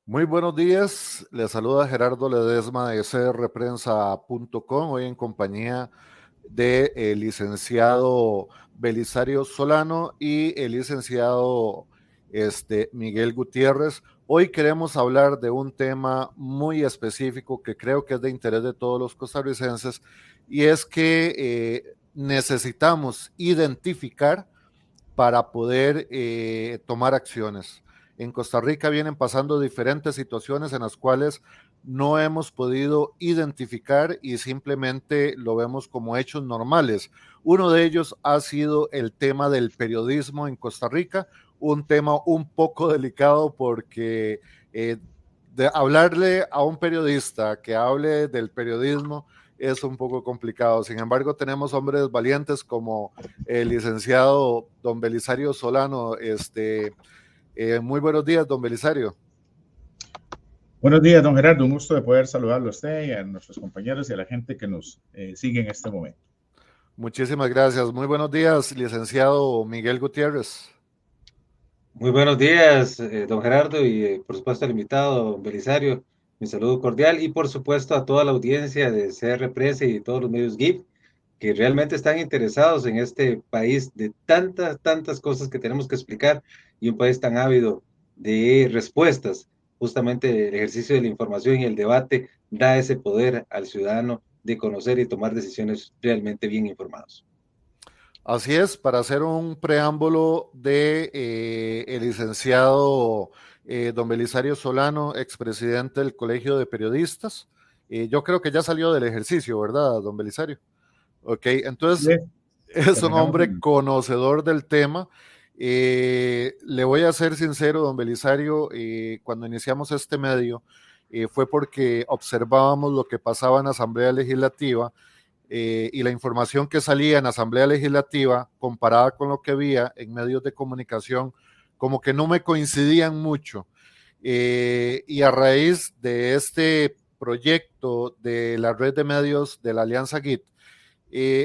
Muy buenos días, les saluda Gerardo Ledesma de crprensa.com, hoy en compañía de el licenciado Belisario Solano y el licenciado Miguel Gutiérrez. Hoy queremos hablar de un tema muy específico que creo que es de interés de todos los costarricenses, y es que necesitamos identificar para poder tomar acciones. En Costa Rica vienen pasando diferentes situaciones en las cuales no hemos podido identificar y simplemente lo vemos como hechos normales. Uno de ellos ha sido el tema del periodismo en Costa Rica, un tema un poco delicado porque de hablarle a un periodista que hable del periodismo es un poco complicado. Sin embargo, tenemos hombres valientes como el licenciado don Belisario Solano. Muy buenos días, don Belisario. Buenos días, don Gerardo. Un gusto de poder saludarlo a usted y a nuestros compañeros y a la gente que nos sigue en este momento. Muchísimas gracias. Muy buenos días, licenciado Miguel Gutiérrez. Muy buenos días, don Gerardo, y por supuesto al invitado, don Belisario. Mi saludo cordial y por supuesto a toda la audiencia de CR Prensa y todos los medios GIF que realmente están interesados en este país de tantas cosas que tenemos que explicar y un país tan ávido de respuestas. Justamente el ejercicio de la información y el debate da ese poder al ciudadano de conocer y tomar decisiones realmente bien informados. Así es, para hacer un preámbulo de el licenciado don Belisario Solano, expresidente del Colegio de Periodistas. Yo creo que ya salió del ejercicio, ¿verdad, don Belisario? Ok, Así entonces es, es un terminamos hombre en... conocedor del tema. Le voy a ser sincero, don Belisario, cuando iniciamos este medio fue porque observábamos lo que pasaba en Asamblea Legislativa, y la información que salía en Asamblea Legislativa comparada con lo que había en medios de comunicación como que no me coincidían mucho. Y a raíz de este proyecto de la red de medios de la Alianza GIT,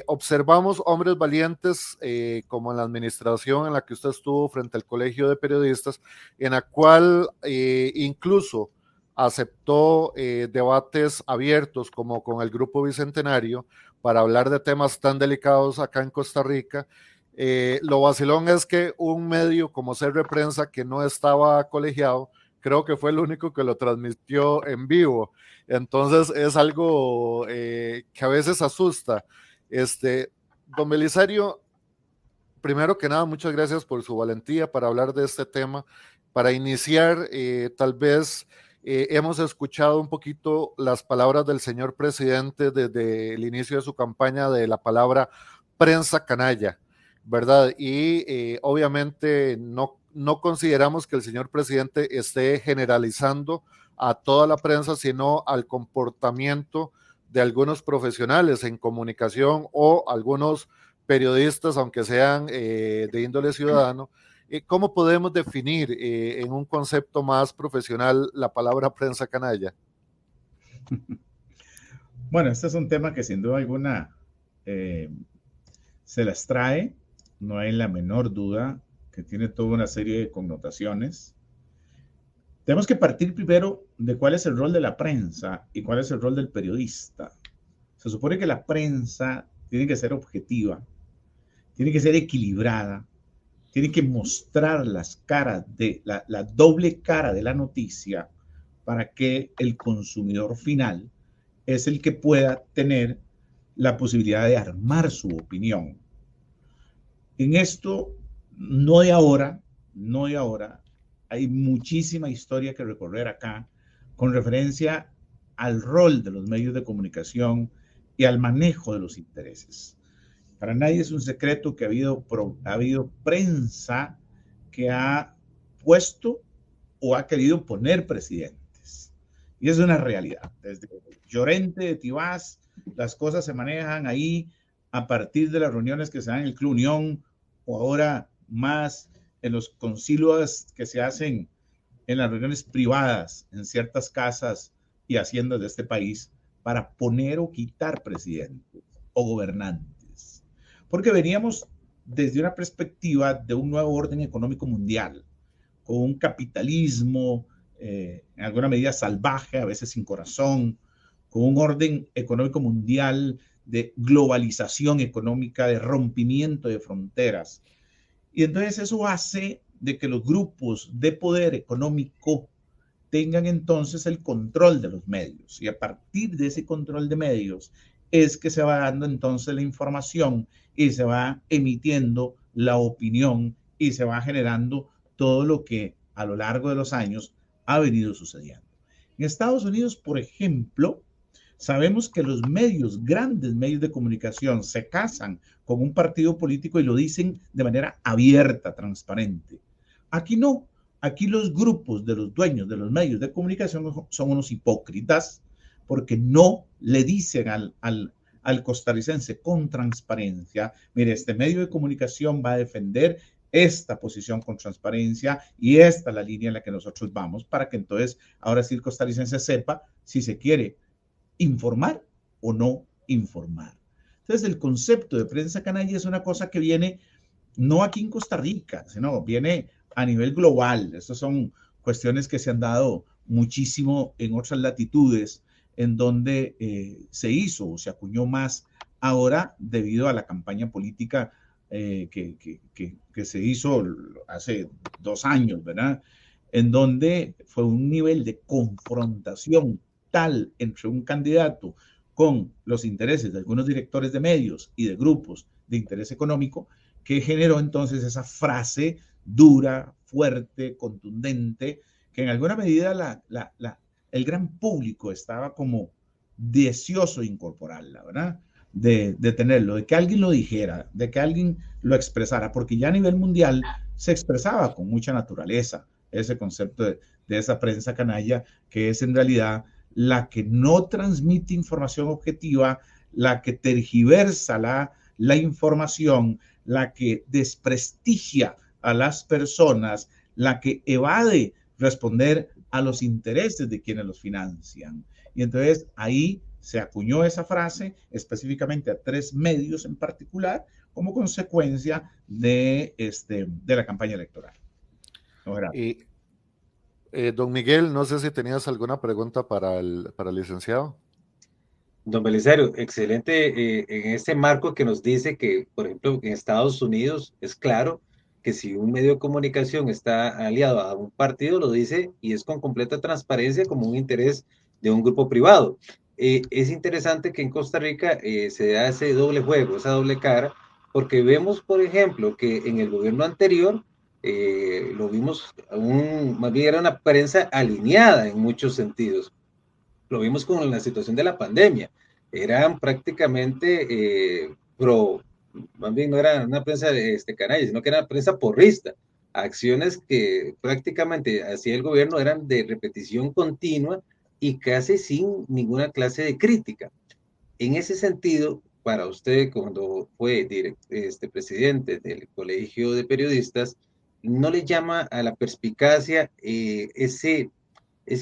observamos hombres valientes, como en la administración en la que usted estuvo frente al Colegio de Periodistas, en la cual incluso aceptó debates abiertos como con el Grupo Bicentenario para hablar de temas tan delicados acá en Costa Rica. Lo vacilón es que un medio como CR Prensa, que no estaba colegiado, creo que fue el único que lo transmitió en vivo. Entonces es algo que a veces asusta. Este, don Belisario, primero que nada, muchas gracias por su valentía para hablar de este tema. Para iniciar, tal vez hemos escuchado un poquito las palabras del señor presidente desde el inicio de su campaña de la palabra prensa canalla, ¿verdad? Y obviamente no consideramos que el señor presidente esté generalizando a toda la prensa, sino al comportamiento de algunos profesionales en comunicación o algunos periodistas, aunque sean de índole ciudadano. ¿Cómo podemos definir en un concepto más profesional la palabra prensa canalla? Bueno, este es un tema que sin duda alguna eh, se las trae, no hay la menor duda que tiene toda una serie de connotaciones. Tenemos que partir primero de cuál es el rol de la prensa y cuál es el rol del periodista. Se supone que la prensa tiene que ser objetiva, tiene que ser equilibrada, tiene que mostrar las caras de la doble cara de la noticia para que el consumidor final es el que pueda tener la posibilidad de armar su opinión. En esto, no de ahora, hay muchísima historia que recorrer acá con referencia al rol de los medios de comunicación y al manejo de los intereses. Para nadie es un secreto que ha habido prensa que ha puesto o ha querido poner presidentes. Y es una realidad. Desde Llorente de Tibás, las cosas se manejan ahí a partir de las reuniones que se dan en el Club Unión o ahora más en los concilios que se hacen en las reuniones privadas en ciertas casas y haciendas de este país para poner o quitar presidentes o gobernantes. Porque veníamos desde una perspectiva de un nuevo orden económico mundial, con un capitalismo en alguna medida salvaje, a veces sin corazón, con un orden económico mundial de globalización económica, de rompimiento de fronteras. Y entonces eso hace de que los grupos de poder económico tengan entonces el control de los medios. Y a partir de ese control de medios es que se va dando entonces la información y se va emitiendo la opinión y se va generando todo lo que a lo largo de los años ha venido sucediendo. En Estados Unidos, por ejemplo, sabemos que los medios, grandes medios de comunicación, se casan con un partido político y lo dicen de manera abierta, transparente. Aquí no. Aquí los grupos de los dueños de los medios de comunicación son unos hipócritas porque no le dicen al costarricense con transparencia, mire, este medio de comunicación va a defender esta posición con transparencia y esta es la línea en la que nosotros vamos para que entonces ahora sí el costarricense sepa si se quiere informar o no informar. Entonces el concepto de prensa canalla es una cosa que viene no aquí en Costa Rica, sino viene a nivel global. Estas son cuestiones que se han dado muchísimo en otras latitudes en donde se hizo o se acuñó más ahora debido a la campaña política que se hizo hace 2 años, ¿verdad? En donde fue un nivel de confrontación tal entre un candidato con los intereses de algunos directores de medios y de grupos de interés económico que generó entonces esa frase dura, fuerte, contundente, que en alguna medida el gran público estaba como deseoso de incorporarla, ¿verdad? De tenerlo, de que alguien lo dijera, de que alguien lo expresara, porque ya a nivel mundial se expresaba con mucha naturaleza ese concepto de esa prensa canalla, que es en realidad la que no transmite información objetiva, la que tergiversa la información, la que desprestigia a las personas, la que evade responder a los intereses de quienes los financian. Y entonces ahí se acuñó esa frase específicamente a 3 medios en particular como consecuencia de la campaña electoral. Don Miguel, no sé si tenías alguna pregunta para el licenciado. Don Belisario, excelente en este marco que nos dice que, por ejemplo, en Estados Unidos es claro que si un medio de comunicación está aliado a un partido, lo dice y es con completa transparencia como un interés de un grupo privado. Es interesante que en Costa Rica se da ese doble juego, esa doble cara, porque vemos, por ejemplo, que en el gobierno anterior lo vimos, más bien era una prensa alineada en muchos sentidos. Lo vimos con la situación de la pandemia. Eran prácticamente más bien no era una prensa canalla, sino que era una prensa porrista. Acciones que prácticamente hacía el gobierno eran de repetición continua y casi sin ninguna clase de crítica. En ese sentido, para usted, cuando fue presidente del Colegio de Periodistas, ¿no le llama a la perspicacia ese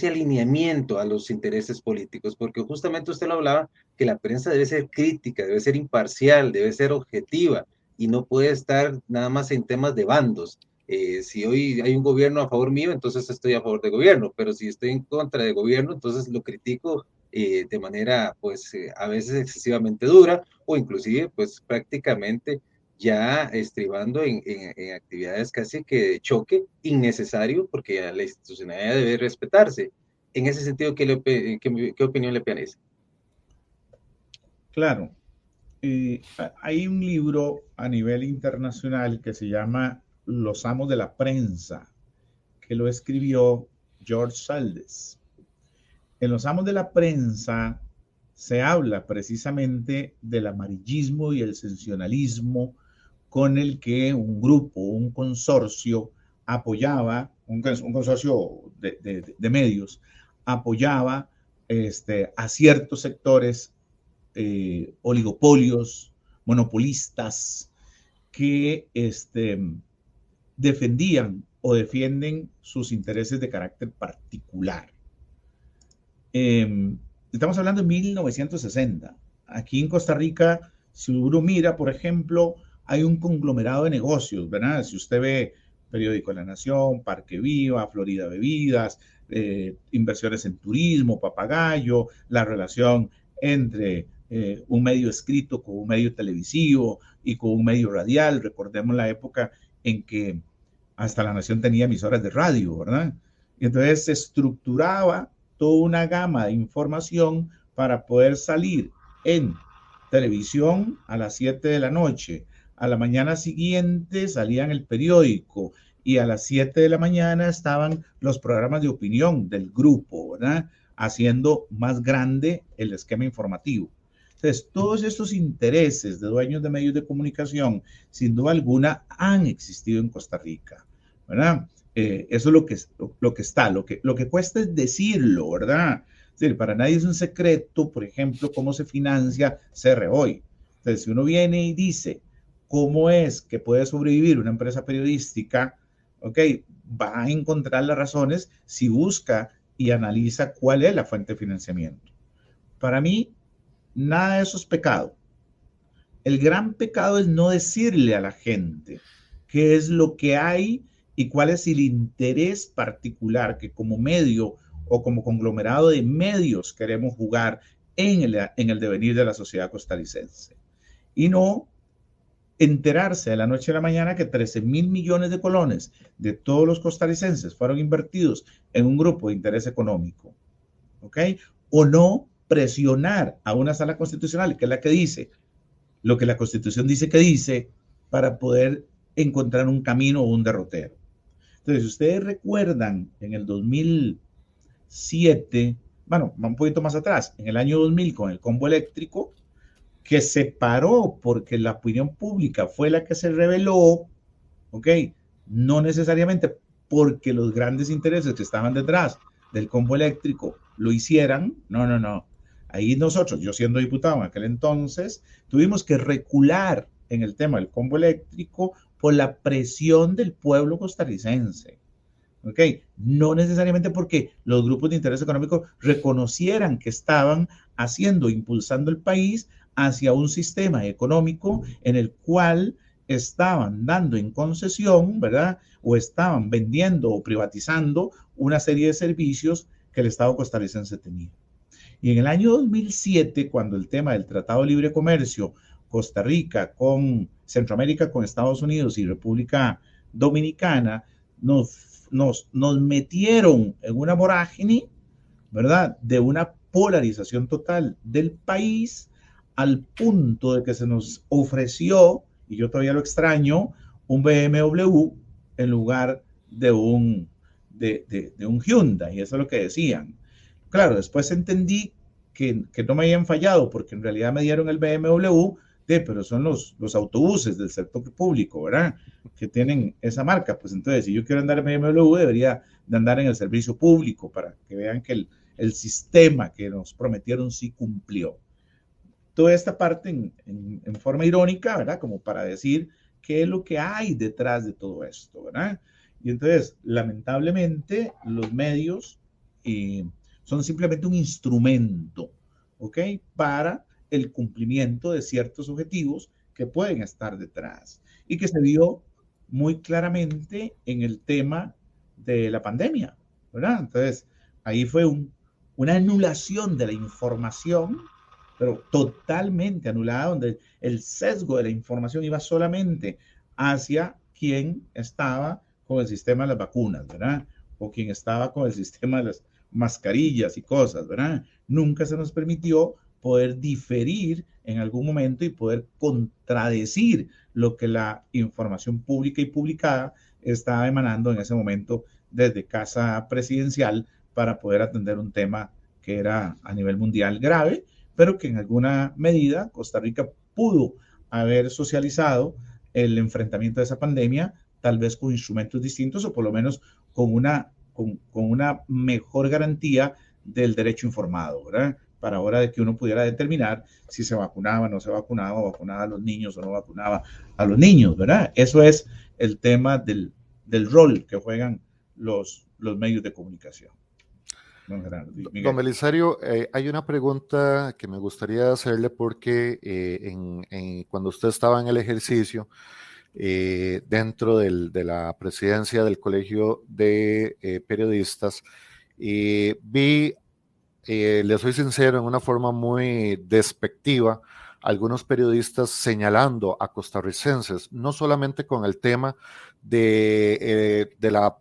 alineamiento a los intereses políticos? Porque justamente usted lo hablaba, que la prensa debe ser crítica, debe ser imparcial, debe ser objetiva y no puede estar nada más en temas de bandos. Si hoy hay un gobierno a favor mío, entonces estoy a favor del gobierno, pero si estoy en contra del gobierno, entonces lo critico de manera, pues, a veces excesivamente dura o inclusive, pues, prácticamente ya estribando en actividades casi que de choque innecesario, porque la institucionalidad debe respetarse. En ese sentido, ¿qué opinión le parece? Claro. Hay un libro a nivel internacional que se llama Los amos de la prensa, que lo escribió George Saldes. En Los amos de la prensa se habla precisamente del amarillismo y el sensacionalismo con el que un grupo, un consorcio apoyaba, un consorcio de medios, apoyaba a ciertos sectores oligopolios, monopolistas, que defendían o defienden sus intereses de carácter particular. Estamos hablando de 1960. Aquí en Costa Rica, si uno mira, por ejemplo, hay un conglomerado de negocios, ¿verdad? Si usted ve Periódico La Nación, Parque Viva, Florida Bebidas, inversiones en turismo, Papagayo, la relación entre un medio escrito con un medio televisivo y con un medio radial. Recordemos la época en que hasta La Nación tenía emisoras de radio, ¿verdad? Y entonces se estructuraba toda una gama de información para poder salir en televisión a las 7 de la noche. A la mañana siguiente salía en el periódico y a las 7 de la mañana estaban los programas de opinión del grupo, ¿verdad? Haciendo más grande el esquema informativo. Entonces, todos estos intereses de dueños de medios de comunicación, sin duda alguna, han existido en Costa Rica, ¿verdad? Eso es lo que está, lo que cuesta es decirlo, ¿verdad? Es decir, para nadie es un secreto, por ejemplo, cómo se financia CR Hoy. Entonces, si uno viene y dice cómo es que puede sobrevivir una empresa periodística, ok, va a encontrar las razones si busca y analiza cuál es la fuente de financiamiento. Para mí, nada de eso es pecado. El gran pecado es no decirle a la gente qué es lo que hay y cuál es el interés particular que como medio o como conglomerado de medios queremos jugar en el devenir de la sociedad costarricense. Y no enterarse de la noche a la mañana que 13,000 millones de colones de todos los costarricenses fueron invertidos en un grupo de interés económico, ¿ok? O no presionar a una sala constitucional, que es la que dice lo que la Constitución dice que dice, para poder encontrar un camino o un derrotero. Entonces, si ustedes recuerdan, en el 2007, bueno, un poquito más atrás, en el año 2000 con el combo eléctrico, que se paró porque la opinión pública fue la que se reveló, ¿ok? No necesariamente porque los grandes intereses que estaban detrás del combo eléctrico lo hicieran, no. Ahí nosotros, yo siendo diputado en aquel entonces, tuvimos que recular en el tema del combo eléctrico por la presión del pueblo costarricense. ¿Ok? No necesariamente porque los grupos de interés económico reconocieran que estaban impulsando el país hacia un sistema económico en el cual estaban dando en concesión, ¿verdad? O estaban vendiendo o privatizando una serie de servicios que el Estado costarricense tenía. Y en el año 2007, cuando el tema del Tratado de Libre Comercio, Costa Rica con Centroamérica, con Estados Unidos y República Dominicana, nos metieron en una vorágine, ¿verdad? De una polarización total del país al punto de que se nos ofreció, y yo todavía lo extraño, un BMW en lugar de un Hyundai, y eso es lo que decían. Claro, después entendí que no me habían fallado porque en realidad me dieron el BMW, pero son los autobuses del sector público, ¿verdad? Que tienen esa marca. Pues entonces, si yo quiero andar en BMW, debería de andar en el servicio público para que vean que el sistema que nos prometieron sí cumplió. Toda esta parte en forma irónica, ¿verdad? Como para decir qué es lo que hay detrás de todo esto, ¿verdad? Y entonces, lamentablemente, los medios son simplemente un instrumento, ¿ok? Para el cumplimiento de ciertos objetivos que pueden estar detrás y que se vio muy claramente en el tema de la pandemia, ¿verdad? Entonces, ahí fue una anulación de la información, pero totalmente anulada, donde el sesgo de la información iba solamente hacia quien estaba con el sistema de las vacunas, ¿verdad? O quien estaba con el sistema de las mascarillas y cosas, ¿verdad? Nunca se nos permitió poder diferir en algún momento y poder contradecir lo que la información pública y publicada estaba emanando en ese momento desde Casa Presidencial para poder atender un tema que era a nivel mundial grave, pero que en alguna medida Costa Rica pudo haber socializado el enfrentamiento de esa pandemia, tal vez con instrumentos distintos o por lo menos con una mejor garantía del derecho informado, ¿verdad? Para hora de que uno pudiera determinar si se vacunaba, no se vacunaba, o vacunaba a los niños o no vacunaba a los niños, ¿verdad? Eso es el tema del rol que juegan los medios de comunicación. Don Belisario, hay una pregunta que me gustaría hacerle porque cuando usted estaba en el ejercicio, dentro de la presidencia del Colegio de Periodistas. Vi, les soy sincero, en una forma muy despectiva, algunos periodistas señalando a costarricenses, no solamente con el tema de la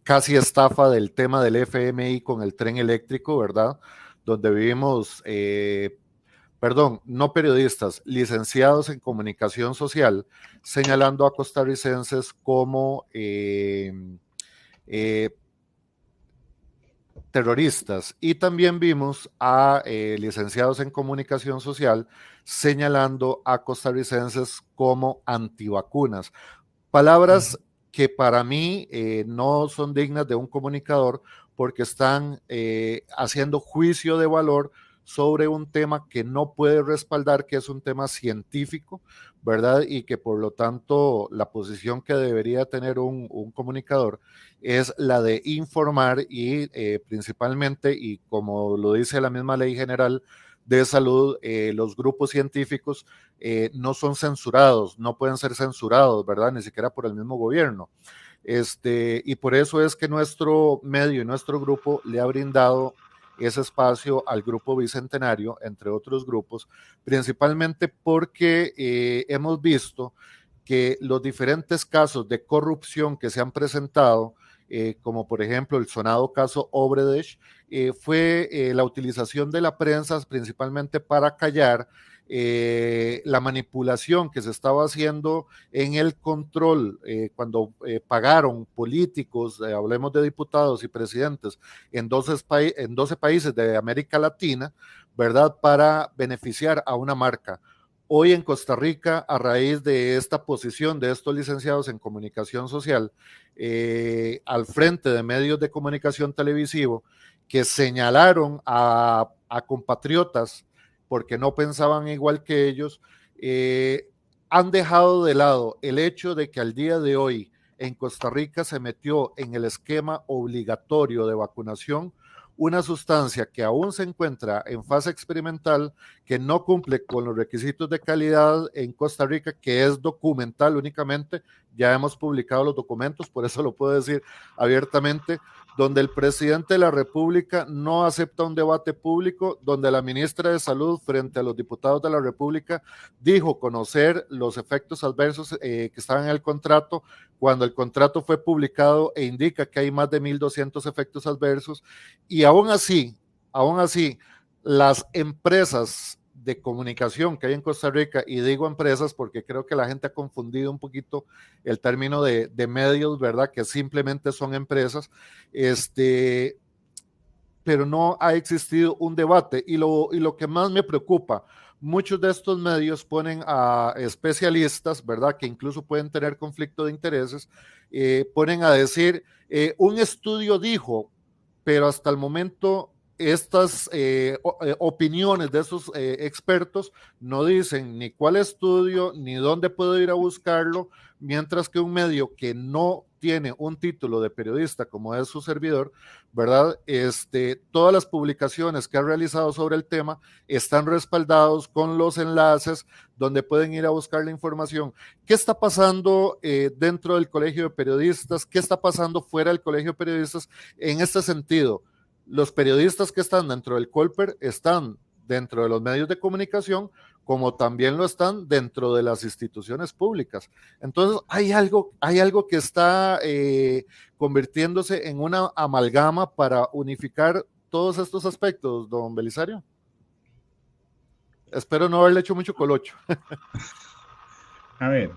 casi estafa del tema del FMI con el tren eléctrico, ¿verdad? Donde vivimos, perdón, no periodistas, licenciados en comunicación social, señalando a costarricenses como eh, terroristas. Y también vimos a licenciados en comunicación social señalando a costarricenses como antivacunas. Palabras que para mí no son dignas de un comunicador porque están haciendo juicio de valor sobre un tema que no puede respaldar, que es un tema científico, ¿verdad? Y que por lo tanto la posición que debería tener un comunicador es la de informar y principalmente, y como lo dice la misma ley general de salud, los grupos científicos no son censurados, no pueden ser censurados, ¿verdad? Ni siquiera por el mismo gobierno. Y por eso es que nuestro medio y nuestro grupo le ha brindado ese espacio al grupo Bicentenario, entre otros grupos, principalmente porque hemos visto que los diferentes casos de corrupción que se han presentado, como por ejemplo el sonado caso Obredech, fue la utilización de la prensa principalmente para callar la manipulación que se estaba haciendo en el control cuando pagaron políticos, hablemos de diputados y presidentes en 12 países de América Latina, ¿verdad? Para beneficiar a una marca. Hoy en Costa Rica, a raíz de esta posición de estos licenciados en comunicación social, al frente de medios de comunicación televisivo, que señalaron a compatriotas porque no pensaban igual que ellos, han dejado de lado el hecho de que al día de hoy en Costa Rica se metió en el esquema obligatorio de vacunación una sustancia que aún se encuentra en fase experimental, que no cumple con los requisitos de calidad en Costa Rica, que es documental únicamente. Ya hemos publicado los documentos, por eso lo puedo decir abiertamente, donde el presidente de la República no acepta un debate público, donde la ministra de Salud frente a los diputados de la República dijo conocer los efectos adversos que estaban en el contrato, cuando el contrato fue publicado e indica que hay más de 1.200 efectos adversos, y aún así, las empresas de comunicación que hay en Costa Rica, y digo empresas porque creo que la gente ha confundido un poquito el término de medios, ¿verdad? Que simplemente son empresas, pero no ha existido un debate. Y lo que más me preocupa, muchos de estos medios ponen a especialistas, ¿verdad? Que incluso pueden tener conflicto de intereses, ponen a decir, un estudio dijo, pero hasta el momento estas opiniones de esos expertos no dicen ni cuál estudio, ni dónde puedo ir a buscarlo, mientras que un medio que no tiene un título de periodista como es su servidor, ¿verdad? Todas las publicaciones que ha realizado sobre el tema están respaldados con los enlaces donde pueden ir a buscar la información. ¿Qué está pasando dentro del Colegio de Periodistas? ¿Qué está pasando fuera del Colegio de Periodistas en este sentido? Los periodistas que están dentro del Colper están dentro de los medios de comunicación, como también lo están dentro de las instituciones públicas. Entonces, hay algo que está convirtiéndose en una amalgama para unificar todos estos aspectos, don Belisario. Espero no haberle hecho mucho colocho. A ver,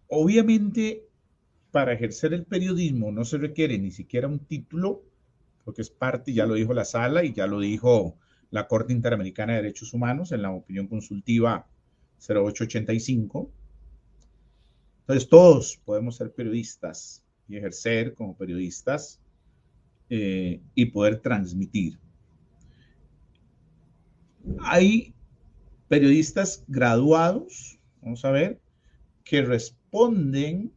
obviamente para ejercer el periodismo no se requiere ni siquiera un título, porque es parte, ya lo dijo la sala y ya lo dijo la Corte Interamericana de Derechos Humanos en la opinión consultiva 0885. Entonces todos podemos ser periodistas y ejercer como periodistas y poder transmitir. Hay periodistas graduados, vamos a ver, que responden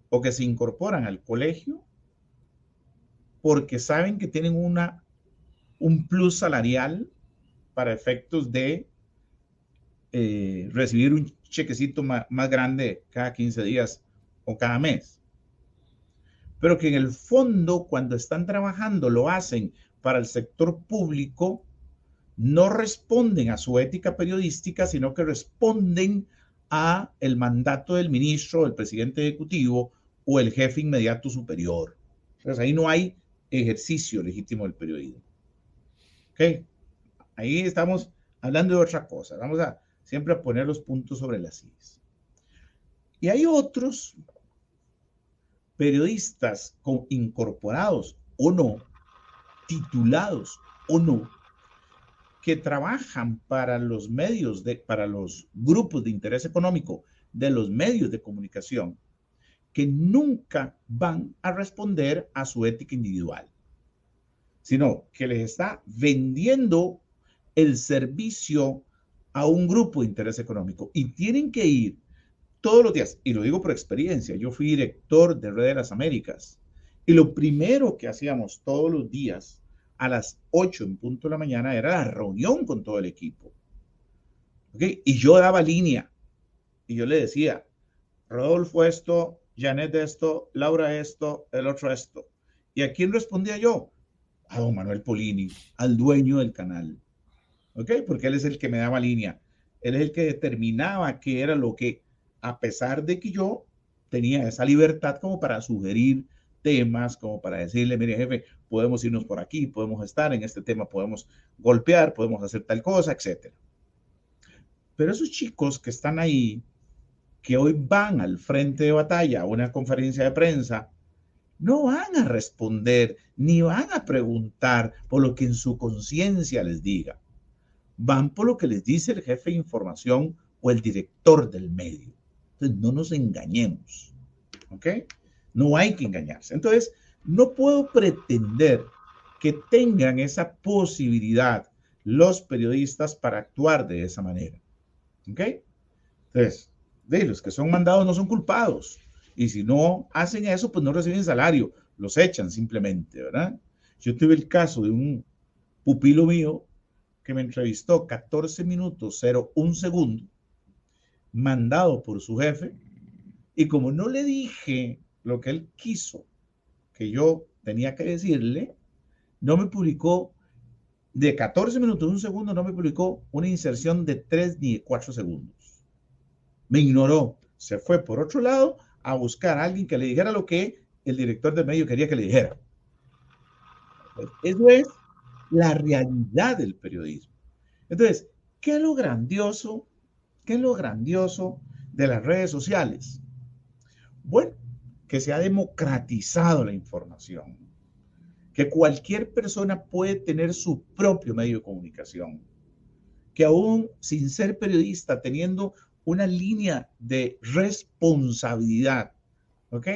o que se incorporan al colegio porque saben que tienen un plus salarial para efectos de recibir chequecito más grande cada 15 días o cada mes. Pero que en el fondo, cuando están trabajando, lo hacen para el sector público, no responden a su ética periodística, sino que responden a el mandato del ministro, del presidente ejecutivo o el jefe inmediato superior. Entonces ahí no hay ejercicio legítimo del periodismo. ¿Ok? Ahí estamos hablando de otra cosa. Vamos a siempre a poner los puntos sobre las sillas. Y hay otros periodistas incorporados o no, titulados o no, que trabajan para los medios, para los grupos de interés económico de los medios de comunicación, que nunca van a responder a su ética individual, sino que les está vendiendo el servicio a un grupo de interés económico y tienen que ir todos los días, y lo digo por experiencia, yo fui director de Red de las Américas, y lo primero que hacíamos todos los días a las 8 en punto de la mañana era la reunión con todo el equipo. ¿Okay? Y yo daba línea, y yo le decía, Rodolfo esto, Janet esto, Laura esto, el otro esto. ¿Y a quién respondía yo? A don Manuel Polini, al dueño del canal. ¿Ok? Porque él es el que me daba línea. Él es el que determinaba qué era lo que, a pesar de que yo tenía esa libertad como para sugerir temas, como para decirle, mire jefe, podemos irnos por aquí, podemos estar en este tema, podemos golpear, podemos hacer tal cosa, etc. Pero esos chicos que están ahí, que hoy van al frente de batalla a una conferencia de prensa, no van a responder ni van a preguntar por lo que en su conciencia les diga. Van por lo que les dice el jefe de información o el director del medio. Entonces, no nos engañemos. ¿Ok? No hay que engañarse. Entonces, no puedo pretender que tengan esa posibilidad los periodistas para actuar de esa manera. ¿Ok? Entonces, los que son mandados no son culpados. Y si no hacen eso, pues no reciben salario. Los echan simplemente, ¿verdad? Yo tuve el caso de un pupilo mío que me entrevistó 14 minutos 01 segundo, mandado por su jefe, y como no le dije lo que él quiso que yo tenía que decirle, no me publicó de 14 minutos 1 segundo, no me publicó una inserción de 3 ni de 4 segundos. Me ignoró, se fue por otro lado a buscar a alguien que le dijera lo que el director del medio quería que le dijera. Eso es la realidad del periodismo. Entonces, ¿qué es lo grandioso? ¿Qué es lo grandioso de las redes sociales? Bueno, que se ha democratizado la información, que cualquier persona puede tener su propio medio de comunicación, que aún sin ser periodista, teniendo una línea de responsabilidad, ¿ok?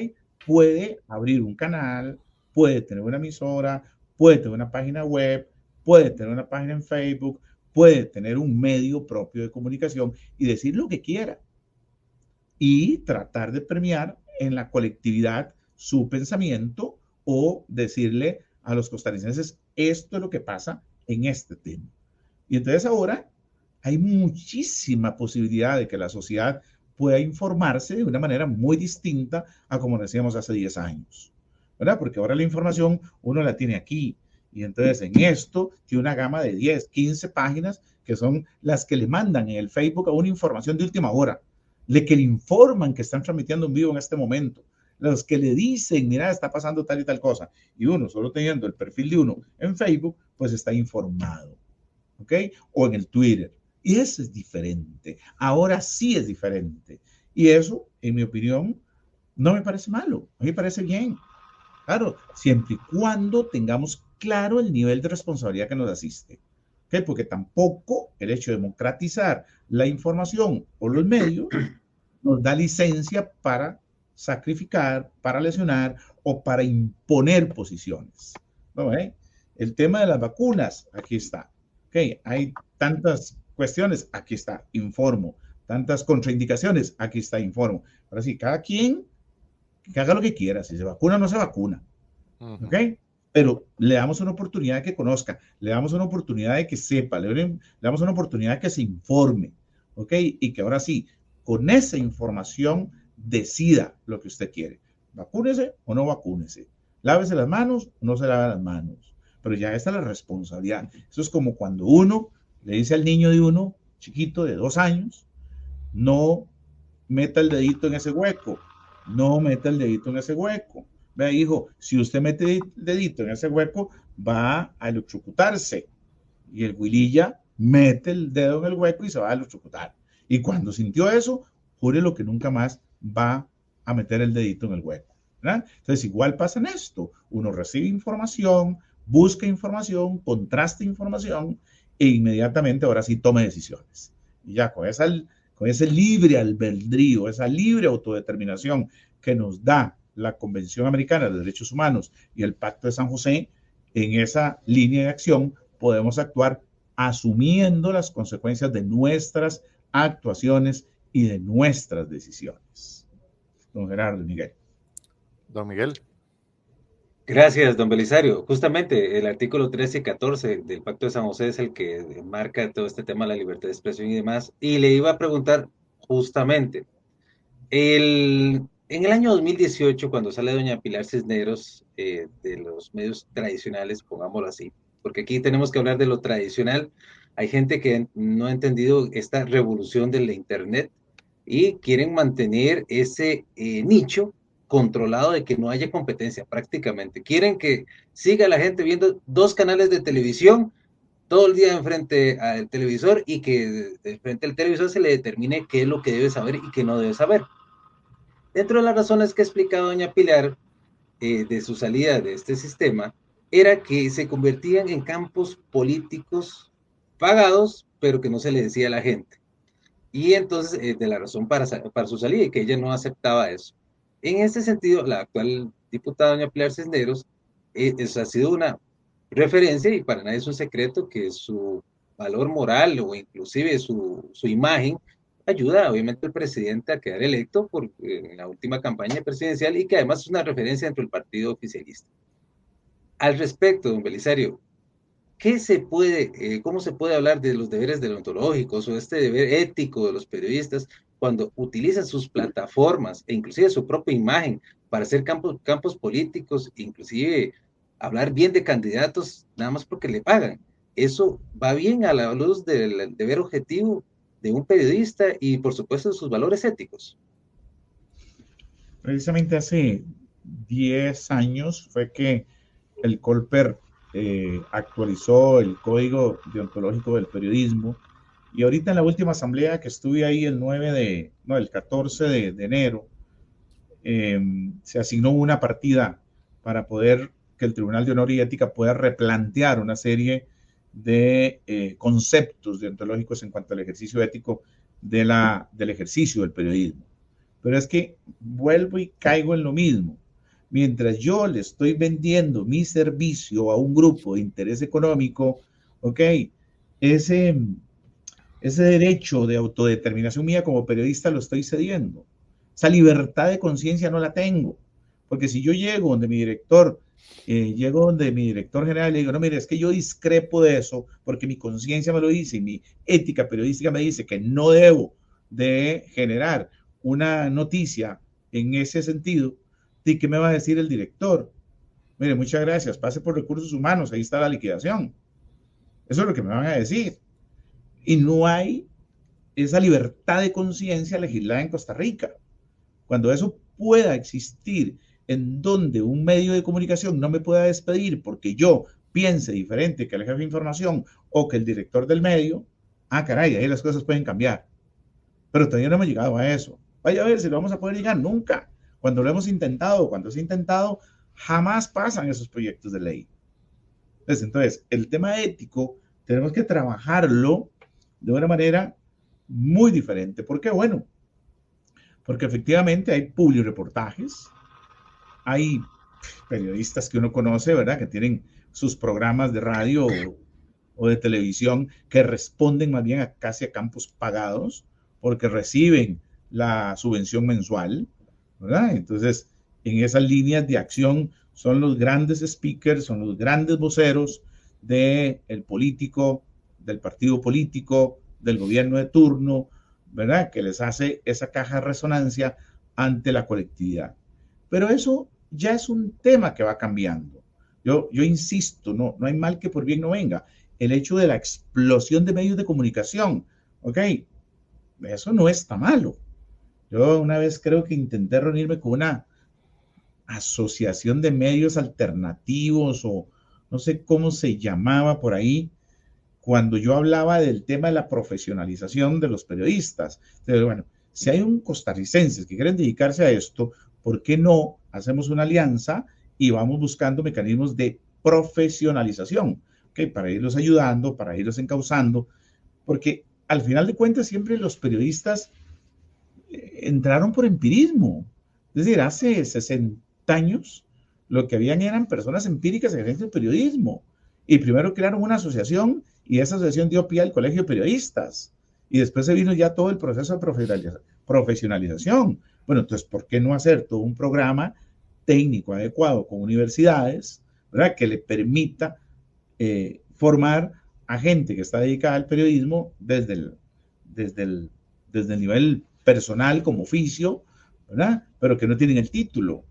Puede abrir un canal, puede tener una emisora, puede tener una página web, puede tener una página en Facebook, puede tener un medio propio de comunicación y decir lo que quiera y tratar de premiar en la colectividad su pensamiento o decirle a los costarricenses, esto es lo que pasa en este tema. Y entonces ahora hay muchísima posibilidad de que la sociedad pueda informarse de una manera muy distinta a como decíamos hace 10 años, ¿verdad? Porque ahora la información uno la tiene aquí y entonces en esto tiene una gama de 10, 15 páginas que son las que le mandan en el Facebook a una información de última hora, que le informan que están transmitiendo en vivo en este momento, los que le dicen, mira, está pasando tal y tal cosa, y uno solo teniendo el perfil de uno en Facebook, pues está informado, ¿ok? O en el Twitter. Y eso es diferente. Ahora sí es diferente. Y eso, en mi opinión, no me parece malo. A mí me parece bien. Claro, siempre y cuando tengamos claro el nivel de responsabilidad que nos asiste. ¿Okay? Porque tampoco el hecho de democratizar la información o los medios nos da licencia para sacrificar, para lesionar o para imponer posiciones. ¿No? El tema de las vacunas, aquí está. Okay, hay tantas cuestiones, aquí está, informo. Tantas contraindicaciones, aquí está, informo. Ahora sí, cada quien que haga lo que quiera, si se vacuna o no se vacuna. ¿Ok? Pero le damos una oportunidad de que conozca, le damos una oportunidad de que sepa, le damos una oportunidad de que se informe. ¿Ok? Y que ahora sí, con esa información decida lo que usted quiere. Vacúnese o no vacúnese. Lávese las manos o no se lave las manos. Pero ya está la responsabilidad. Eso es como cuando uno le dice al niño de uno, chiquito de 2 años, no meta el dedito en ese hueco. No meta el dedito en ese hueco. Vea, hijo, si usted mete el dedito en ese hueco, va a electrocutarse. Y el Wililla mete el dedo en el hueco y se va a electrocutar. Y cuando sintió eso, jure lo que nunca más va a meter el dedito en el hueco, ¿verdad? Entonces, igual pasa en esto. Uno recibe información, busca información, contrasta información e inmediatamente ahora sí tome decisiones. Y ya con ese libre albedrío, esa libre autodeterminación que nos da la Convención Americana de Derechos Humanos y el Pacto de San José, en esa línea de acción podemos actuar asumiendo las consecuencias de nuestras actuaciones y de nuestras decisiones. Don Gerardo, Miguel. Don Miguel. Gracias, don Belisario. Justamente el artículo 13 y 14 del Pacto de San José es el que marca todo este tema de la libertad de expresión y demás. Y le iba a preguntar justamente, en el año 2018, cuando sale doña Pilar Cisneros de los medios tradicionales, pongámoslo así, porque aquí tenemos que hablar de lo tradicional, hay gente que no ha entendido esta revolución de la Internet y quieren mantener ese nicho controlado de que no haya competencia prácticamente. Quieren que siga la gente viendo 2 canales de televisión todo el día enfrente al televisor y que de frente al televisor se le determine qué es lo que debe saber y qué no debe saber. Dentro de las razones que ha explicado doña Pilar de su salida de este sistema, era que se convertían en campos políticos pagados, pero que no se le decía a la gente. Y entonces, de la razón para su salida, y que ella no aceptaba eso. En este sentido, la actual diputada doña Pilar Cisneros, eso ha sido una referencia, y para nadie es un secreto, que su valor moral o inclusive su imagen ayuda obviamente al presidente a quedar electo en la última campaña presidencial y que además es una referencia dentro del partido oficialista. Al respecto, don Belisario, ¿cómo se puede hablar de los deberes deontológicos o este deber ético de los periodistas cuando utilizan sus plataformas e inclusive su propia imagen para hacer campos políticos, inclusive hablar bien de candidatos nada más porque le pagan? Eso va bien a la luz del deber objetivo de un periodista y por supuesto de sus valores éticos. Precisamente hace 10 años fue que el Colper actualizó el código deontológico del periodismo, y ahorita en la última asamblea que estuve ahí el 14 de enero, se asignó una partida para poder que el Tribunal de Honor y Ética pueda replantear una serie de conceptos deontológicos en cuanto al ejercicio ético del ejercicio del periodismo. Pero es que vuelvo y caigo en lo mismo. Mientras yo le estoy vendiendo mi servicio a un grupo de interés económico, ok, ese derecho de autodeterminación mía como periodista lo estoy cediendo. Esa libertad de conciencia no la tengo. Porque si yo llego donde mi director general y le digo, no, mire, es que yo discrepo de eso porque mi conciencia me lo dice y mi ética periodística me dice que no debo de generar una noticia en ese sentido, ¿y qué me va a decir el director? Mire, muchas gracias, pase por recursos humanos, ahí está la liquidación. Eso es lo que me van a decir. Y no hay esa libertad de conciencia legislada en Costa Rica. Cuando eso pueda existir, en donde un medio de comunicación no me pueda despedir porque yo piense diferente que el jefe de información o que el director del medio, caray, ahí las cosas pueden cambiar. Pero todavía no hemos llegado a eso. Vaya a ver si lo vamos a poder llegar, nunca. Cuando lo hemos intentado, cuando se ha intentado, jamás pasan esos proyectos de ley. Entonces, el tema ético tenemos que trabajarlo de una manera muy diferente. ¿Por qué? Bueno, porque efectivamente hay publireportajes, hay periodistas que uno conoce, ¿verdad?, que tienen sus programas de radio o de televisión que responden más bien casi a campos pagados porque reciben la subvención mensual, ¿verdad? Entonces, en esas líneas de acción son los grandes speakers, son los grandes voceros del político, del partido político, del gobierno de turno, ¿verdad? Que les hace esa caja de resonancia ante la colectividad. Pero eso ya es un tema que va cambiando. Yo insisto, no hay mal que por bien no venga. El hecho de la explosión de medios de comunicación, ¿ok? Eso no está malo. Yo una vez creo que intenté reunirme con una asociación de medios alternativos o no sé cómo se llamaba por ahí, cuando yo hablaba del tema de la profesionalización de los periodistas. Entonces, bueno, si hay un costarricenses que quieren dedicarse a esto, ¿por qué no hacemos una alianza y vamos buscando mecanismos de profesionalización? ¿Okay? Para irlos ayudando, para irlos encauzando, porque al final de cuentas siempre los periodistas entraron por empirismo. Es decir, hace 60 años lo que habían eran personas empíricas en el periodismo. Y primero crearon una asociación y esa asociación dio pie al Colegio de Periodistas. Y después se vino ya todo el proceso de profesionalización. Bueno, entonces, ¿por qué no hacer todo un programa técnico adecuado con universidades, ¿verdad? Que le permita formar a gente que está dedicada al periodismo desde el nivel personal como oficio, ¿verdad? Pero que no tienen el título.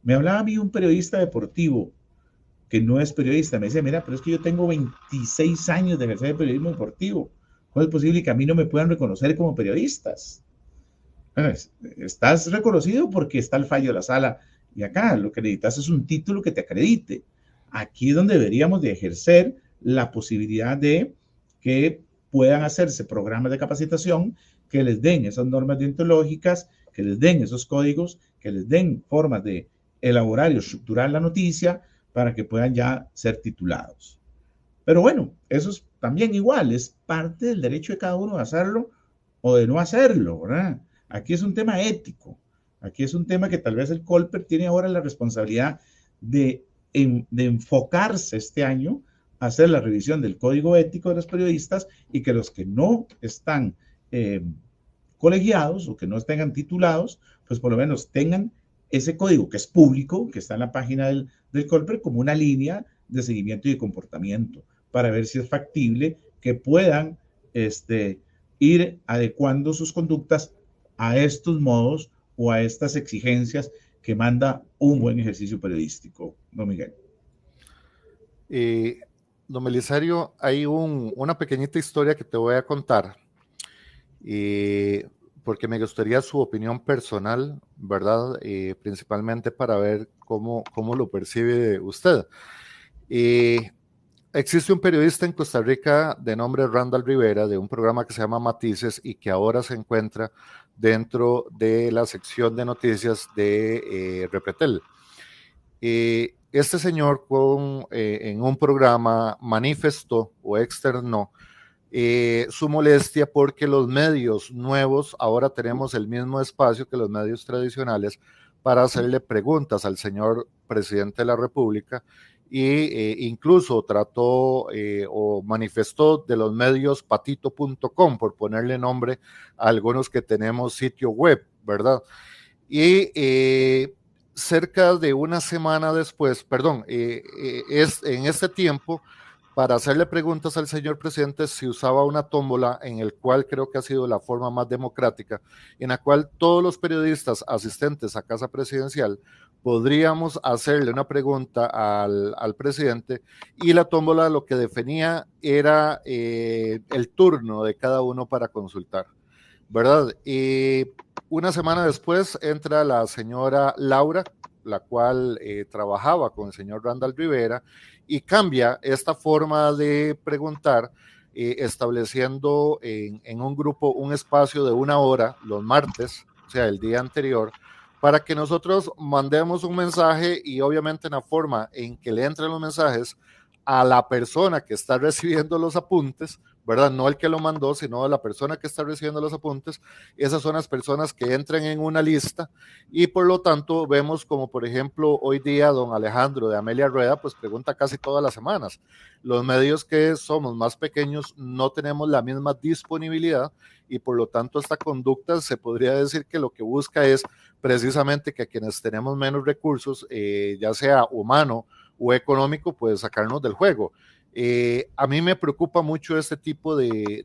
Me hablaba a mí un periodista deportivo que no es periodista, me dice, mira, pero es que yo tengo 26 años de ejercer el periodismo deportivo. ¿Cómo es posible que a mí no me puedan reconocer como periodistas? Bueno, estás reconocido porque está el fallo de la sala y acá lo que necesitas es un título que te acredite. Aquí es donde deberíamos de ejercer la posibilidad de que puedan hacerse programas de capacitación que les den esas normas deontológicas, que les den esos códigos, que les den formas de elaborar y estructurar la noticia para que puedan ya ser titulados. Pero bueno, eso es también igual, es parte del derecho de cada uno de hacerlo o de no hacerlo, ¿verdad? Aquí es un tema ético, aquí es un tema que tal vez el Colper tiene ahora la responsabilidad de enfocarse este año a hacer la revisión del código ético de los periodistas y que los que no están colegiados o que no tengan titulados, pues por lo menos tengan ese código que es público, que está en la página del Colper, como una línea de seguimiento y de comportamiento para ver si es factible que puedan ir adecuando sus conductas a estos modos o a estas exigencias que manda un buen ejercicio periodístico, don Miguel. Don Belisario, hay una pequeñita historia que te voy a contar, porque me gustaría su opinión personal, ¿verdad? Principalmente para ver cómo lo percibe usted. Existe un periodista en Costa Rica de nombre Randall Rivera, de un programa que se llama Matices y que ahora se encuentra dentro de la sección de noticias de Repretel. Este señor en un programa manifestó o externó su molestia porque los medios nuevos ahora tenemos el mismo espacio que los medios tradicionales para hacerle preguntas al señor presidente de la República y incluso trató o manifestó de los medios patito.com, por ponerle nombre a algunos que tenemos sitio web, ¿verdad? Y cerca de una semana después, perdón, es en este tiempo, para hacerle preguntas al señor presidente, se usaba una tómbola en el cual creo que ha sido la forma más democrática, en la cual todos los periodistas asistentes a Casa Presidencial podríamos hacerle una pregunta al presidente y la tómbola lo que definía era el turno de cada uno para consultar, ¿verdad? Una semana después entra la señora Laura, la cual trabajaba con el señor Randall Rivera, y cambia esta forma de preguntar, estableciendo en un grupo un espacio de 1 hora los martes, o sea, el día anterior, para que nosotros mandemos un mensaje y obviamente en la forma en que le entren los mensajes a la persona que está recibiendo los apuntes, ¿verdad? No el que lo mandó, sino la persona que está recibiendo los apuntes. Esas son las personas que entran en una lista y por lo tanto vemos como por ejemplo hoy día don Alejandro de Amelia Rueda pues pregunta casi todas las semanas. Los medios que somos más pequeños no tenemos la misma disponibilidad y por lo tanto esta conducta se podría decir que lo que busca es precisamente que a quienes tenemos menos recursos, ya sea humano o económico, pues sacarnos del juego. A mí me preocupa mucho este tipo de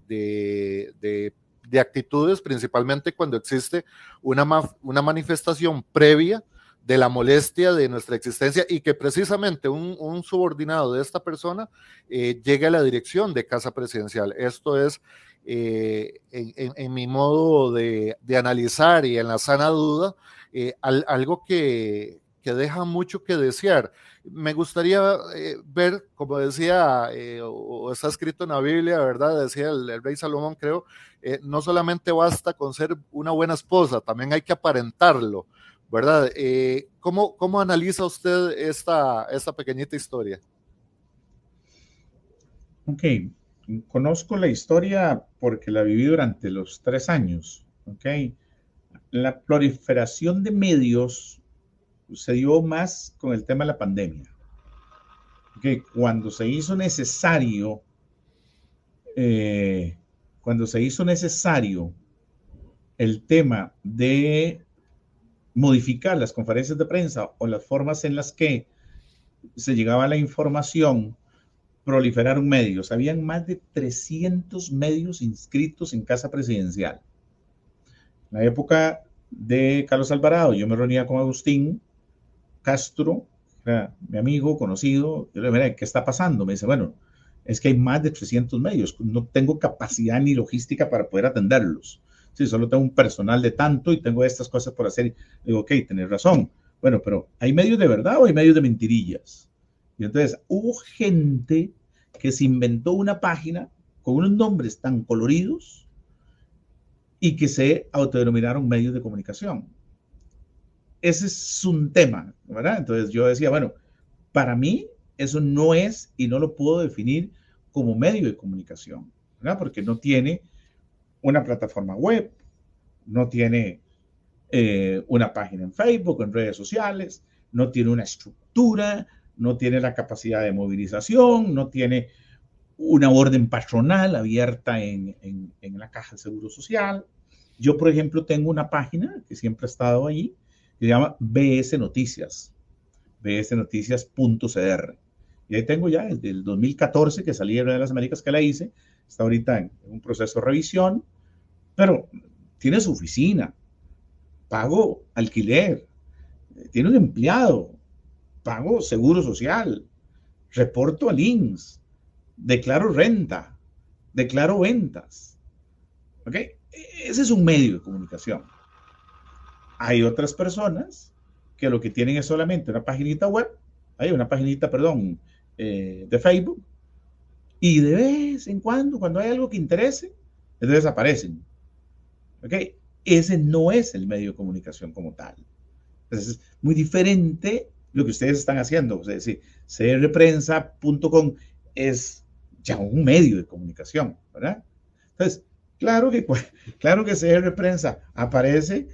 de actitudes, principalmente cuando existe una manifestación previa de la molestia de nuestra existencia y que precisamente un subordinado de esta persona llegue a la dirección de Casa Presidencial. Esto es, en mi modo de analizar y en la sana duda, algo que deja mucho que desear. Me gustaría ver, como decía, o está escrito en la Biblia, ¿verdad? Decía el rey Salomón, creo, no solamente basta con ser una buena esposa, también hay que aparentarlo, ¿verdad? ¿Cómo analiza usted esta pequeñita historia? Ok, conozco la historia porque la viví durante los 3 años. Ok, la proliferación de medios se dio más con el tema de la pandemia. Okay, cuando se hizo necesario, eh, el tema de modificar las conferencias de prensa o las formas en las que se llegaba a la información, proliferaron medios. Habían más de 300 medios inscritos en Casa Presidencial. En la época de Carlos Alvarado, yo me reunía con Agustín Castro, era mi amigo, conocido. Yo le dije, mira, ¿qué está pasando? Me dice, bueno, es que hay más de 300 medios. No tengo capacidad ni logística para poder atenderlos. Sí, solo tengo un personal de tanto y tengo estas cosas por hacer. Digo, ok, tenés razón. Bueno, pero ¿hay medios de verdad o hay medios de mentirillas? Y entonces hubo gente que se inventó una página con unos nombres tan coloridos y que se autodenominaron medios de comunicación. Ese es un tema, ¿verdad? Entonces yo decía, bueno, para mí eso no es y no lo puedo definir como medio de comunicación, ¿verdad? Porque no tiene una plataforma web, no tiene una página en Facebook, en redes sociales, no tiene una estructura, no tiene la capacidad de movilización, no tiene una orden patronal abierta en la Caja de Seguro Social. Yo, por ejemplo, tengo una página que siempre ha estado allí, que se llama BS Noticias, bsnoticias.cr. Y ahí tengo ya desde el 2014 que salí de las Américas que la hice, está ahorita en un proceso de revisión, pero tiene su oficina, pago alquiler, tiene un empleado, pago seguro social, reporto al INSS, declaro renta, declaro ventas. ¿Ok? Ese es un medio de comunicación. Hay otras personas que lo que tienen es solamente una paginita web, de Facebook, y de vez en cuando hay algo que interese, entonces aparecen. ¿Ok? Ese no es el medio de comunicación como tal. Entonces, es muy diferente lo que ustedes están haciendo. O sea, si crprensa.com es ya un medio de comunicación, ¿verdad? Entonces, claro que CR Prensa aparece,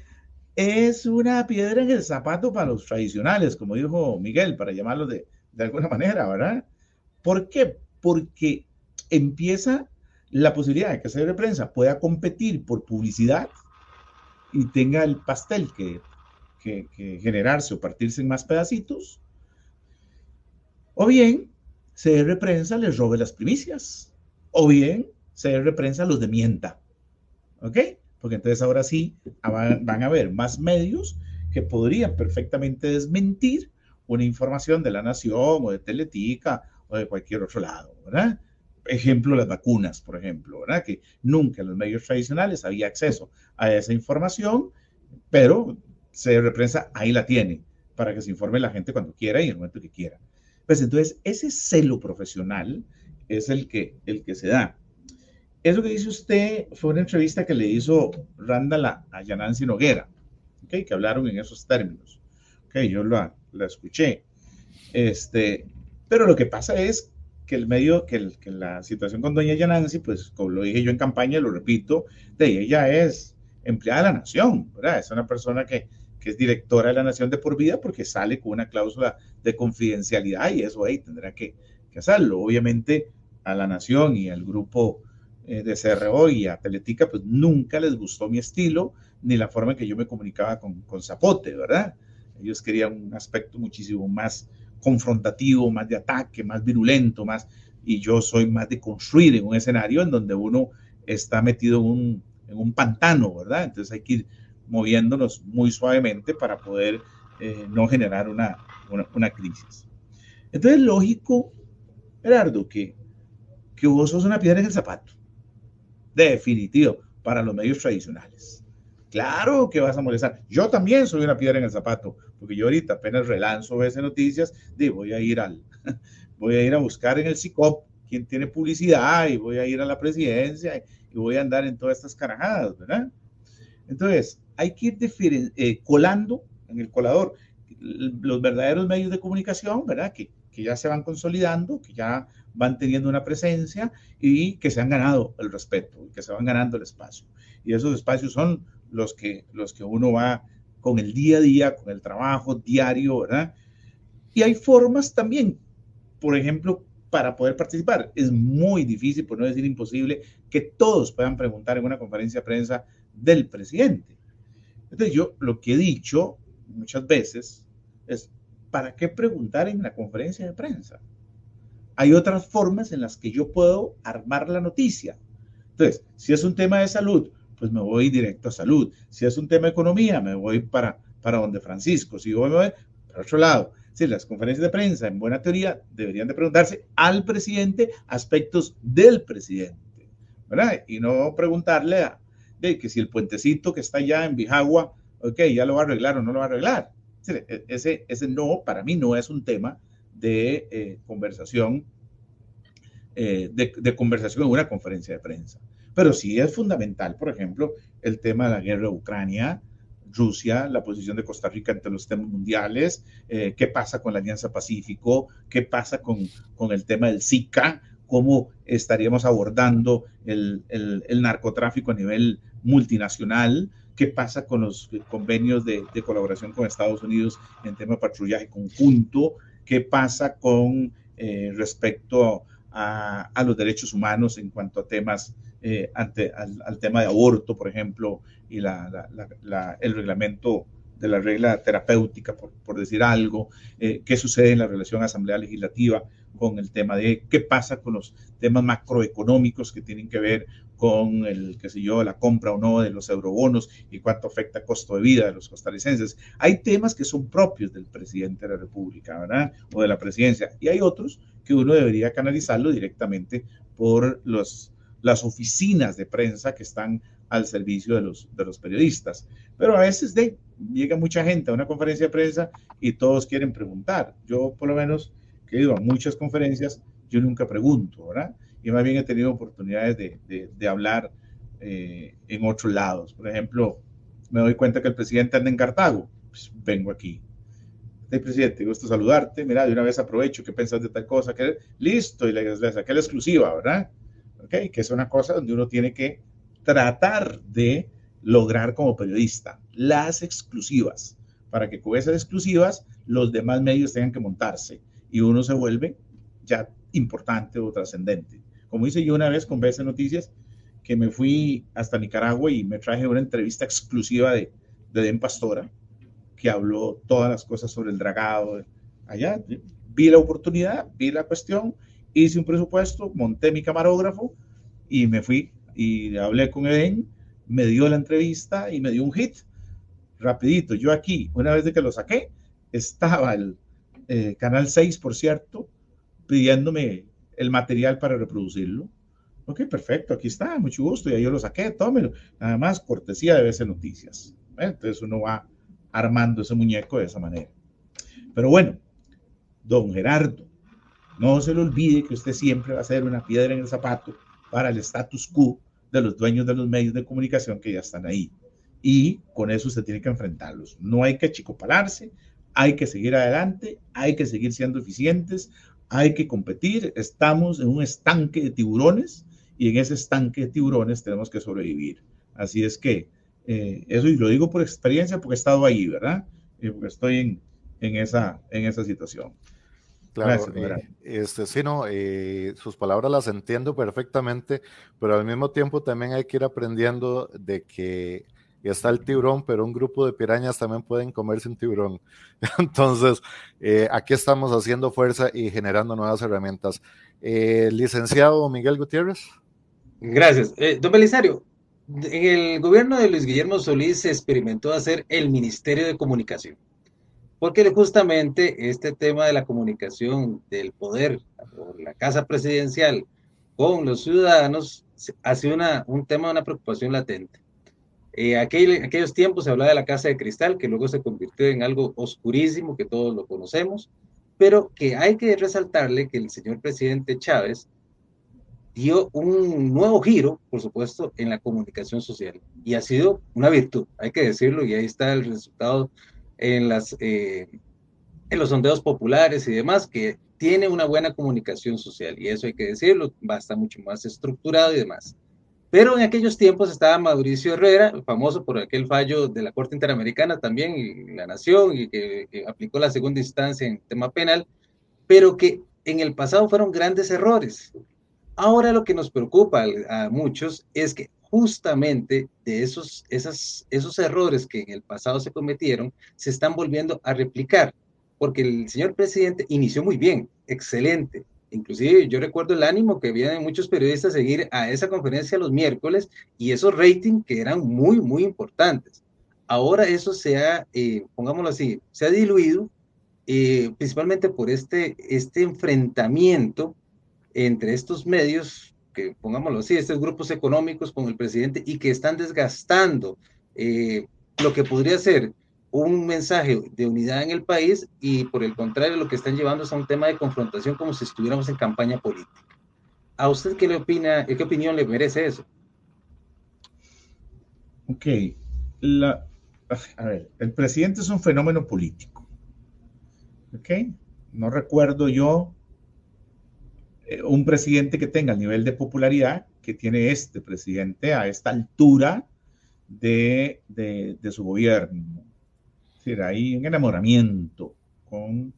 es una piedra en el zapato para los tradicionales, como dijo Miguel, para llamarlo de alguna manera, ¿verdad? ¿Por qué? Porque empieza la posibilidad de que CR Prensa pueda competir por publicidad y tenga el pastel que generarse o partirse en más pedacitos, o bien CR Prensa les robe las primicias, o bien CR Prensa los demienta, ¿ok? Porque entonces ahora sí van a haber más medios que podrían perfectamente desmentir una información de La Nación o de Teletica o de cualquier otro lado, ¿verdad? Ejemplo, las vacunas, por ejemplo, ¿verdad? Que nunca en los medios tradicionales había acceso a esa información, pero CR Prensa ahí la tiene para que se informe la gente cuando quiera y en el momento que quiera. Pues entonces ese celo profesional es el que se da. Eso que dice usted fue una entrevista que le hizo Randall a Yanansi Noguera, ¿okay? Que hablaron en esos términos. Okay, yo la escuché. Pero lo que pasa es que que la situación con doña Yanansi, pues como lo dije yo en campaña, lo repito, ella es empleada de la Nación, ¿verdad? Es una persona que es directora de la Nación de por vida porque sale con una cláusula de confidencialidad y eso ahí tendrá que hacerlo. Obviamente a la Nación y al grupo de CRO y a Teletica, pues nunca les gustó mi estilo ni la forma en que yo me comunicaba con Zapote, ¿verdad? Ellos querían un aspecto muchísimo más confrontativo, más de ataque, más virulento, y yo soy más de construir en un escenario en donde uno está metido un pantano, ¿verdad? Entonces hay que ir moviéndonos muy suavemente para poder no generar una crisis. Entonces, lógico, Gerardo, que vos sos una piedra en el zapato, definitivo, para los medios tradicionales. Claro que vas a molestar. Yo también soy una piedra en el zapato, porque yo ahorita apenas relanzo veces noticias, voy a ir a buscar en el CICOP quién tiene publicidad y voy a ir a la presidencia y voy a andar en todas estas carajadas, ¿verdad? Entonces, hay que ir colando en el colador los verdaderos medios de comunicación, ¿verdad? Que ya se van consolidando, que ya van teniendo una presencia y que se han ganado el respeto, que se van ganando el espacio. Y esos espacios son los que uno va con el día a día, con el trabajo diario, ¿verdad? Y hay formas también, por ejemplo, para poder participar. Es muy difícil, por no decir imposible, que todos puedan preguntar en una conferencia de prensa del presidente. Entonces yo lo que he dicho muchas veces es, ¿para qué preguntar en la conferencia de prensa? Hay otras formas en las que yo puedo armar la noticia. Entonces, si es un tema de salud, pues me voy directo a salud. Si es un tema de economía, me voy para donde Francisco. Si yo me voy para otro lado. Sí, las conferencias de prensa, en buena teoría, deberían de preguntarse al presidente aspectos del presidente, ¿verdad? Y no preguntarle que si el puentecito que está allá en Bijagua, ok, ya lo va a arreglar o no lo va a arreglar. Sí, ese no, para mí no es un tema de conversación, de conversación en una conferencia de prensa. Pero sí es fundamental, por ejemplo, el tema de la guerra de Ucrania, Rusia, la posición de Costa Rica ante los temas mundiales, qué pasa con la Alianza Pacífico, qué pasa con el tema del Zika, cómo estaríamos abordando el narcotráfico a nivel multinacional, qué pasa con los convenios de colaboración con Estados Unidos en tema de patrullaje conjunto, qué pasa con respecto a los derechos humanos en cuanto a temas al tema de aborto, por ejemplo, y el reglamento de la regla terapéutica, por decir algo, qué sucede en la relación Asamblea Legislativa con el tema de qué pasa con los temas macroeconómicos que tienen que ver con la compra o no de los eurobonos y cuánto afecta el costo de vida de los costarricenses. Hay temas que son propios del presidente de la República, ¿verdad? O de la presidencia, y hay otros que uno debería canalizarlo directamente por las oficinas de prensa que están al servicio de los periodistas. Pero a veces llega mucha gente a una conferencia de prensa y todos quieren preguntar. Yo, por lo menos, que he ido a muchas conferencias, yo nunca pregunto, ¿verdad? Y más bien he tenido oportunidades de hablar en otros lados. Por ejemplo, me doy cuenta que el presidente anda en Cartago, pues vengo aquí. Hey, presidente, gusto saludarte. Mira, de una vez aprovecho, ¿qué pensás de tal cosa? Listo, y le saqué la exclusiva, ¿verdad? Okay, que es una cosa donde uno tiene que tratar de lograr como periodista las exclusivas, para que con esas exclusivas los demás medios tengan que montarse y uno se vuelve ya importante o trascendente. Como hice yo una vez con BC Noticias, que me fui hasta Nicaragua y me traje una entrevista exclusiva de Den Pastora, que habló todas las cosas sobre el dragado. Allá vi la oportunidad, vi la cuestión, hice un presupuesto, monté mi camarógrafo y me fui y hablé con Eden, me dio la entrevista y me dio un hit rapidito. Yo aquí, una vez de que lo saqué, estaba el Canal 6, por cierto, pidiéndome el material para reproducirlo. Ok, perfecto, aquí está, mucho gusto, ya yo lo saqué, tómelo. Nada más cortesía de BC Noticias. Entonces uno va armando ese muñeco de esa manera. Pero bueno, don Gerardo, no se le olvide que usted siempre va a ser una piedra en el zapato para el status quo de los dueños de los medios de comunicación que ya están ahí. Y con eso usted tiene que enfrentarlos. No hay que achicopalarse, hay que seguir adelante, hay que seguir siendo eficientes, hay que competir. Estamos en un estanque de tiburones y en ese estanque de tiburones tenemos que sobrevivir. Así es que eso, y lo digo por experiencia porque he estado ahí, ¿verdad? Porque estoy en esa situación. Claro, sí, no, sus palabras las entiendo perfectamente, pero al mismo tiempo también hay que ir aprendiendo de que está el tiburón, pero un grupo de pirañas también pueden comerse un tiburón. Entonces, aquí estamos haciendo fuerza y generando nuevas herramientas. Licenciado Miguel Gutiérrez. Gracias. Don Belisario, En el gobierno de Luis Guillermo Solís se experimentó hacer el Ministerio de Comunicación, porque justamente este tema de la comunicación del poder por la Casa Presidencial con los ciudadanos ha sido un tema, una preocupación latente. Aquellos tiempos se hablaba de la Casa de Cristal, que luego se convirtió en algo oscurísimo, que todos lo conocemos, pero que hay que resaltarle que el señor presidente Chávez dio un nuevo giro, por supuesto, en la comunicación social. Y ha sido una virtud, hay que decirlo, y ahí está el resultado en, en los sondeos populares y demás, que tiene una buena comunicación social, y eso hay que decirlo, va a estar mucho más estructurado y demás. Pero en aquellos tiempos estaba Mauricio Herrera, famoso por aquel fallo de la Corte Interamericana también, y la Nación, y que aplicó la segunda instancia en tema penal, pero que en el pasado fueron grandes errores. Ahora lo que nos preocupa a muchos es que justamente de esos errores que en el pasado se cometieron, se están volviendo a replicar, porque el señor presidente inició muy bien, excelente. Inclusive yo recuerdo el ánimo que había de muchos periodistas seguir a esa conferencia los miércoles y esos ratings que eran muy, muy importantes. Ahora eso pongámoslo así, se ha diluido, principalmente por este enfrentamiento entre estos medios, que pongámoslo así, estos grupos económicos con el presidente y que están desgastando lo que podría ser un mensaje de unidad en el país y por el contrario lo que están llevando es a un tema de confrontación como si estuviéramos en campaña política. ¿A usted qué le opina, qué opinión le merece eso? Ok, a ver, el presidente es un fenómeno político, ok, no recuerdo yo un presidente que tenga el nivel de popularidad que tiene este presidente a esta altura de su gobierno. Es decir, hay un enamoramiento con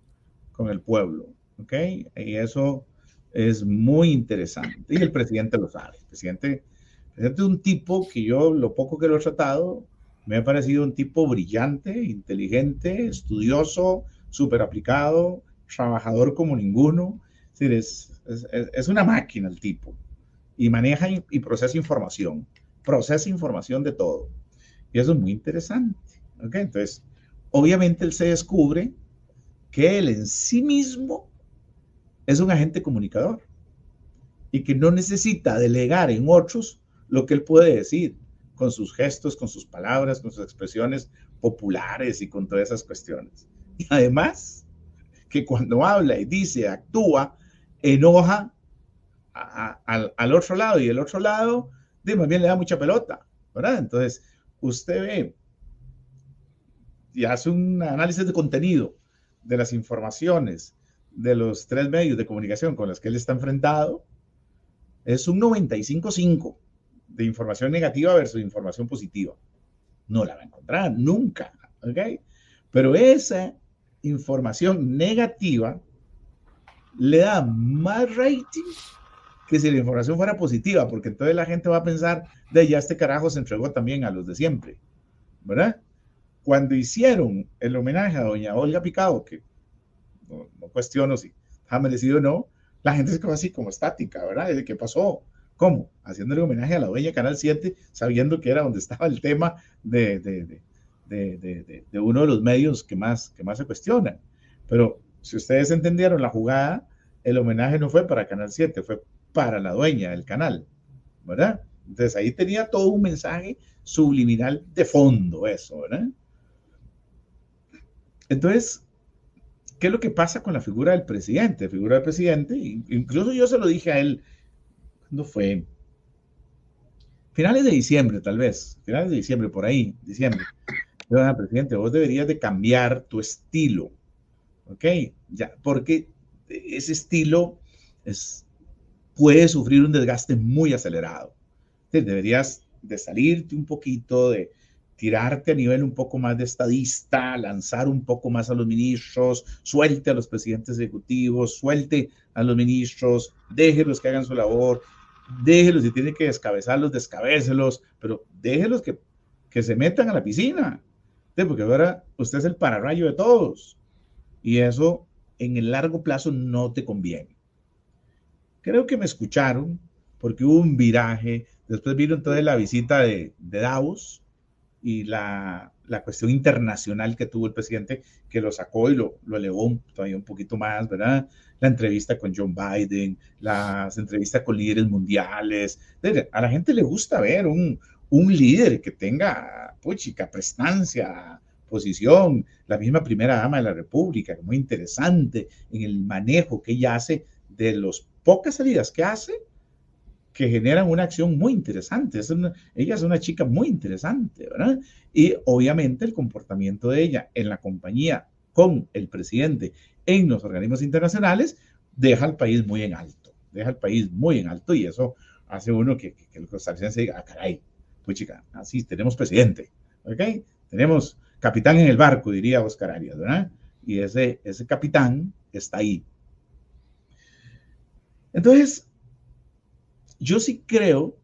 el pueblo, ¿ok? Y eso es muy interesante. Y el presidente lo sabe. El presidente es un tipo que yo, lo poco que lo he tratado, me ha parecido un tipo brillante, inteligente, estudioso, súper aplicado, trabajador como ninguno. Es decir, es una máquina el tipo. Y maneja y procesa información. Procesa información de todo. Y eso es muy interesante. ¿Ok? Entonces, obviamente él se descubre que él en sí mismo es un agente comunicador y que no necesita delegar en otros lo que él puede decir con sus gestos, con sus palabras, con sus expresiones populares y con todas esas cuestiones. Y además, que cuando habla y dice, actúa, enoja al otro lado y el otro lado, más bien le da mucha pelota, ¿verdad? Entonces, usted ve y hace un análisis de contenido de las informaciones de los tres medios de comunicación con los que él está enfrentado, es un 95-5 de información negativa versus información positiva. No la va a encontrar nunca, ¿ok? Pero esa información negativa le da más rating que si la información fuera positiva, porque entonces la gente va a pensar, de ya este carajo se entregó también a los de siempre, ¿verdad? Cuando hicieron el homenaje a doña Olga Picado, que no cuestiono si ha merecido o no, la gente se quedó así como estática, ¿verdad? ¿Qué pasó? ¿Cómo? Haciéndole homenaje a la dueña de Canal 7, sabiendo que era donde estaba el tema de uno de los medios que más se cuestionan. Pero si ustedes entendieron la jugada, el homenaje no fue para Canal 7, fue para la dueña del canal, ¿verdad? Entonces ahí tenía todo un mensaje subliminal de fondo, eso, ¿verdad? Entonces, ¿qué es lo que pasa con la figura del presidente? La figura del presidente, incluso yo se lo dije a él, ¿cuándo fue? Finales de diciembre, tal vez, finales de diciembre, por ahí, diciembre. Yo, presidente, vos deberías de cambiar tu estilo, ¿ok? Ya, porque ese estilo puede sufrir un desgaste muy acelerado. Entonces, deberías de salirte un poquito, de tirarte a nivel un poco más de estadista, lanzar un poco más a los ministros, suelte a los presidentes ejecutivos, suelte a los ministros, déjelos que hagan su labor, déjelos, si tienen que descabezarlos, descabécelos, pero déjelos que se metan a la piscina, porque ahora usted es el pararrayo de todos y eso en el largo plazo no te conviene. Creo que me escucharon porque hubo un viraje Después vino entonces la visita de Davos y la cuestión internacional que tuvo el presidente, que lo sacó y lo elevó todavía un poquito más, ¿verdad? La entrevista con John Biden, las entrevistas con líderes mundiales. A la gente le gusta ver un líder que tenga, puchica, prestancia, posición. La misma primera dama de la República, muy interesante en el manejo que ella hace de las pocas salidas que hace, que generan una acción muy interesante. Ella es una chica muy interesante, ¿verdad? Y obviamente el comportamiento de ella en la compañía con el presidente en los organismos internacionales deja al país muy en alto, y eso hace uno que el costarricense diga, caray, pues chica, así tenemos presidente, ¿ok? Tenemos capitán en el barco, diría Oscar Arias, ¿verdad? Y ese capitán está ahí. Entonces, yo sí creo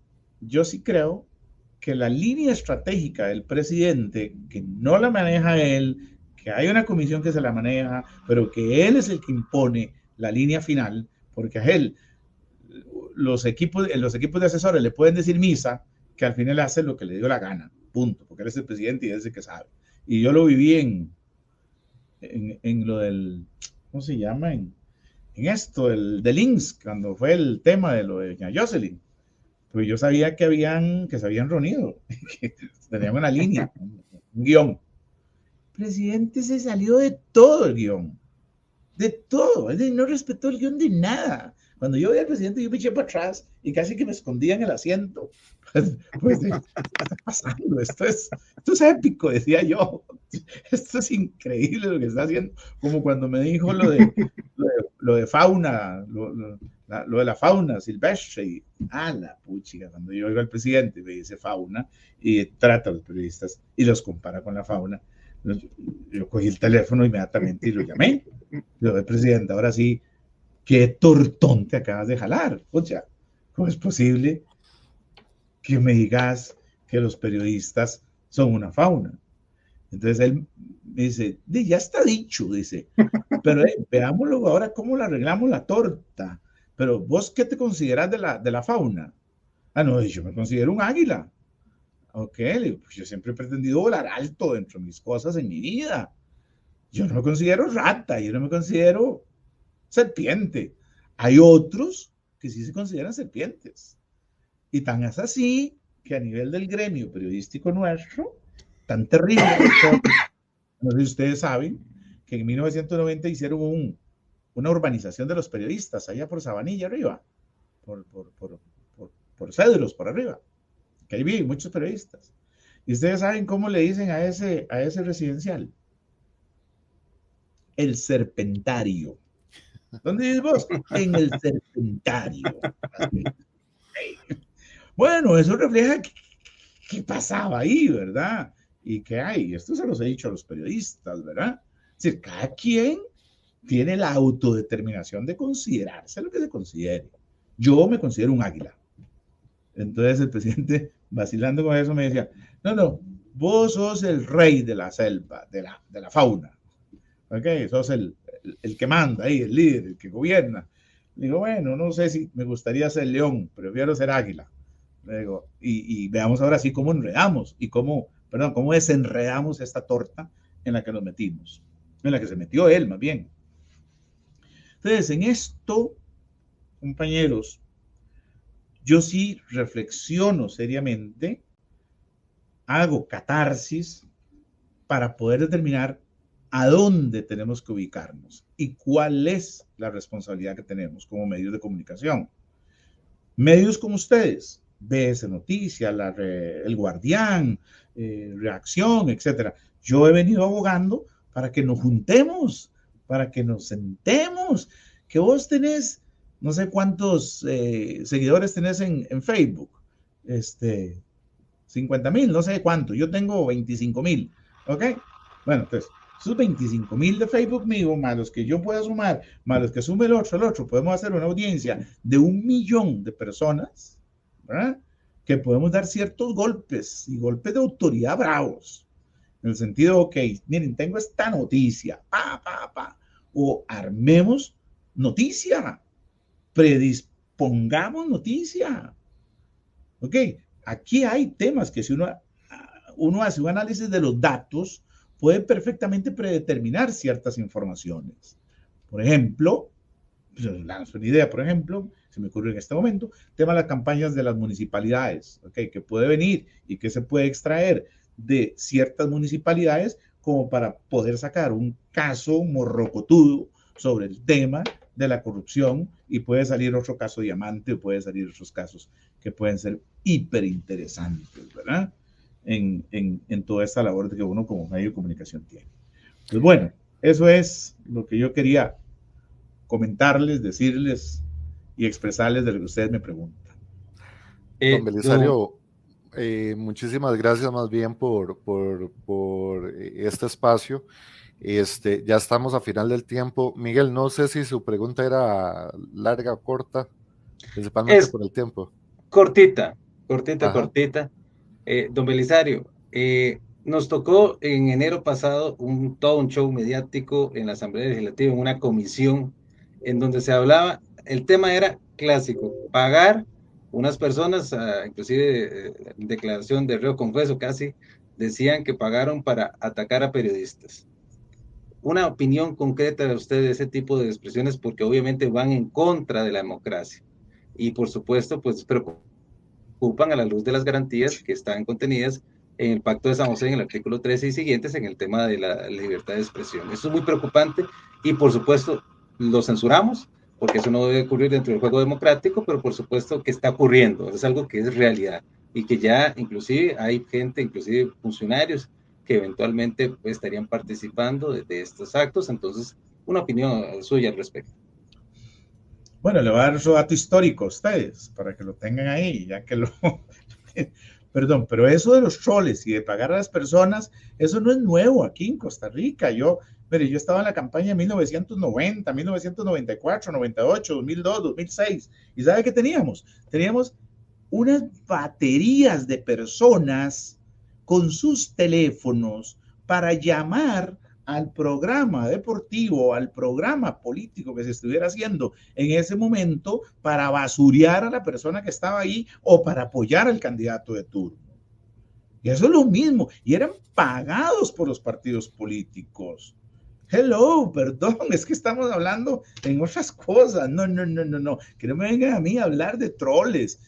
que la línea estratégica del presidente, que no la maneja él, que hay una comisión que se la maneja, pero que él es el que impone la línea final, porque a él los equipos de asesores le pueden decir misa, que al final hace lo que le dio la gana, punto, porque él es el presidente y él es el que sabe. Y yo lo viví en lo del, ¿cómo se llama? En esto, el del INSS, cuando fue el tema de lo de doña Jocelyn. Pues yo sabía que se habían reunido, que tenían una línea, un guión. El presidente se salió de todo el guión, de todo, él no respetó el guión de nada. Cuando yo vi al presidente, yo me eché para atrás y casi que me escondía en el asiento. Pues, ¿qué está pasando? Esto es épico, decía yo. Esto es increíble lo que está haciendo. Como cuando me dijo lo de fauna, lo de la fauna silvestre. Y, la puchica, cuando yo oigo al presidente me dice fauna y trata a los periodistas y los compara con la fauna, yo cogí el teléfono inmediatamente y lo llamé. Yo, presidente, ahora sí, qué tortón te acabas de jalar. Pucha, ¿cómo es posible que me digas que los periodistas son una fauna? Entonces él me dice, ya está dicho, dice, pero veámoslo ahora cómo le arreglamos la torta. Pero vos, ¿qué te consideras de la fauna? No, yo me considero un águila. Ok, pues yo siempre he pretendido volar alto dentro de mis cosas en mi vida. Yo no me considero rata, yo no me considero serpiente. Hay otros que sí se consideran serpientes. Y tan es así que a nivel del gremio periodístico nuestro, tan terrible, no sé si ustedes saben, que en 1990 hicieron una urbanización de los periodistas allá por Sabanilla arriba, por Cedros, por arriba, que ahí viven muchos periodistas. Y ustedes saben cómo le dicen a ese residencial: el Serpentario. ¿Dónde vives vos? En el Serpentario. Bueno, eso refleja qué pasaba ahí, ¿verdad? Y qué hay. Esto se los he dicho a los periodistas, ¿verdad? Es decir, cada quien tiene la autodeterminación de considerarse lo que se considere. Yo me considero un águila. Entonces el presidente, vacilando con eso, me decía, no, vos sos el rey de la selva, de la fauna. ¿Ok? Sos el que manda ahí, el líder, el que gobierna. Le digo, bueno, no sé si me gustaría ser león, prefiero ser águila. Le digo, y veamos ahora sí cómo enredamos y cómo desenredamos esta torta en la que nos metimos, en la que se metió él más bien. Entonces, en esto, compañeros, yo sí reflexiono seriamente, hago catarsis para poder determinar a dónde tenemos que ubicarnos y cuál es la responsabilidad que tenemos como medios de comunicación. Medios como ustedes, BS Noticias, El Guardián, Reacción, etc. Yo he venido abogando para que nos juntemos, para que nos sentemos, que vos tenés, no sé cuántos seguidores tenés en Facebook, 50,000, no sé cuánto, yo tengo 25,000, ¿ok? Bueno, entonces, esos 25,000 de Facebook mío, más los que yo pueda sumar, más los que sume el otro, podemos hacer una audiencia de 1 millón de personas, ¿verdad? Que podemos dar ciertos golpes, y golpes de autoridad bravos, en el sentido, ok, miren, tengo esta noticia, o armemos noticia, predispongamos noticia. ¿Ok? Aquí hay temas que si uno hace un análisis de los datos, puede perfectamente predeterminar ciertas informaciones. Por ejemplo, lanzo una idea, por ejemplo, se me ocurre en este momento, tema de las campañas de las municipalidades, ¿okay? Que puede venir y que se puede extraer de ciertas municipalidades como para poder sacar un caso morrocotudo sobre el tema de la corrupción y puede salir otro caso diamante o puede salir otros casos que pueden ser hiper interesantes, ¿verdad? En toda esta labor que uno como medio de comunicación tiene. Pues bueno, eso es lo que yo quería comentarles, decirles y expresarles de lo que ustedes me preguntan. Don Belisario, muchísimas gracias más bien por este espacio. Ya estamos a final del tiempo. Miguel, no sé si su pregunta era larga o corta, principalmente Es por el tiempo. cortita, Ajá. cortita. Don Belisario, nos tocó en enero pasado todo un show mediático en la Asamblea Legislativa, en una comisión, en donde se hablaba, el tema era clásico, pagar unas personas, inclusive declaración de reo confeso casi, decían que pagaron para atacar a periodistas. Una opinión concreta de usted de ese tipo de expresiones, porque obviamente van en contra de la democracia. Y por supuesto, pues preocupan a la luz de las garantías que están contenidas en el Pacto de San José, en el artículo 13 y siguientes, en el tema de la libertad de expresión. Eso es muy preocupante y por supuesto lo censuramos, porque eso no debe ocurrir dentro del juego democrático, pero por supuesto que está ocurriendo, es algo que es realidad y que ya inclusive hay gente, inclusive funcionarios, que eventualmente estarían participando de estos actos. Entonces, una opinión suya al respecto. Bueno, le voy a dar su dato histórico a ustedes para que lo tengan ahí, ya que lo... Perdón, pero eso de los troles y de pagar a las personas, eso no es nuevo aquí en Costa Rica. Mire, yo estaba en la campaña de 1990, 1994, 98, 2002, 2006. ¿Y sabe qué teníamos? Teníamos unas baterías de personas con sus teléfonos para llamar al programa deportivo, al programa político que se estuviera haciendo en ese momento para basurear a la persona que estaba ahí o para apoyar al candidato de turno. Y eso es lo mismo, y eran pagados por los partidos políticos. Hello, perdón, es que estamos hablando en otras cosas. No. Que no me vengan a mí a hablar de troles.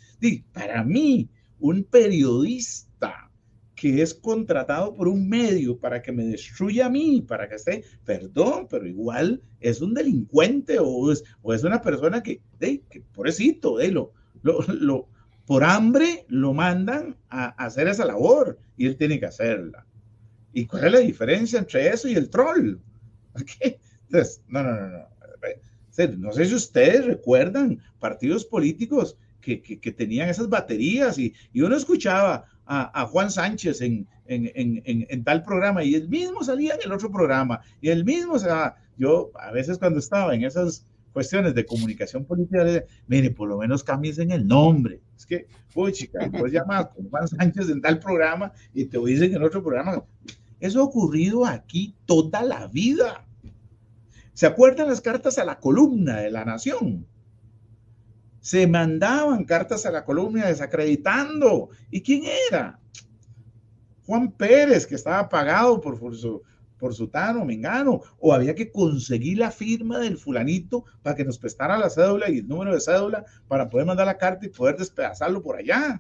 Para mí, un periodista que es contratado por un medio para que me destruya a mí, para que esté, perdón, pero igual es un delincuente o es una persona que pobrecito, por hambre lo mandan a hacer esa labor y él tiene que hacerla. ¿Y cuál es la diferencia entre eso y el troll? ¿Okay? Entonces, no. No sé si ustedes recuerdan partidos políticos que tenían esas baterías y uno escuchaba a Juan Sánchez en tal programa y él mismo salía en el otro programa y él mismo, o sea, yo a veces cuando estaba en esas cuestiones de comunicación política, le decía, mire, por lo menos cámbiense el nombre. Es que, uy, chica, entonces llamas con Juan Sánchez en tal programa y te dicen en el otro programa. Eso ha ocurrido aquí toda la vida. ¿Se acuerdan las cartas a la columna de La Nación? Se mandaban cartas a la columna desacreditando. ¿Y quién era? Juan Pérez, que estaba pagado por sutano, mengano, o había que conseguir la firma del fulanito para que nos prestara la cédula y el número de cédula para poder mandar la carta y poder despedazarlo por allá.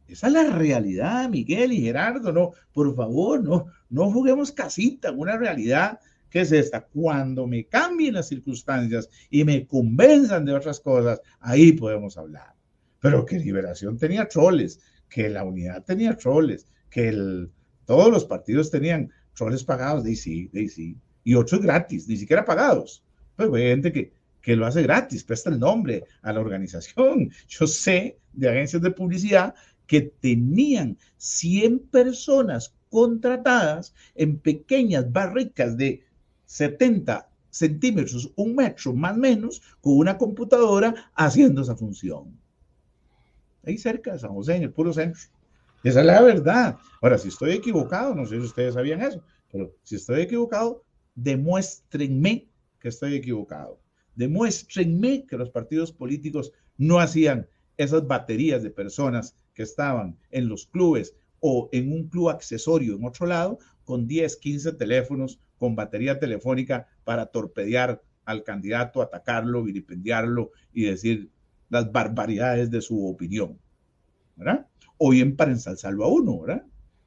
Esa es la realidad, Miguel y Gerardo. No, por favor, no juguemos casita en una realidad que es esta. Cuando me cambien las circunstancias y me convenzan de otras cosas, ahí podemos hablar. Pero que Liberación tenía troles, que la Unidad tenía troles, que todos los partidos tenían troles pagados, de sí. Y otros gratis, ni siquiera pagados. Pero hay gente que lo hace gratis, presta el nombre a la organización. Yo sé de agencias de publicidad que tenían 100 personas contratadas en pequeñas barricas de 70 centímetros, 1 metro más o menos, con una computadora haciendo esa función. Ahí cerca de San José, en el puro centro. Esa es la verdad. Ahora, si estoy equivocado, no sé si ustedes sabían eso, pero si estoy equivocado, demuéstrenme que estoy equivocado. Demuéstrenme que los partidos políticos no hacían esas baterías de personas que estaban en los clubes o en un club accesorio en otro lado, con 10, 15 teléfonos con batería telefónica para torpedear al candidato, atacarlo, vilipendiarlo y decir las barbaridades de su opinión, ¿verdad? O bien para ensalzarlo a uno, ¿verdad?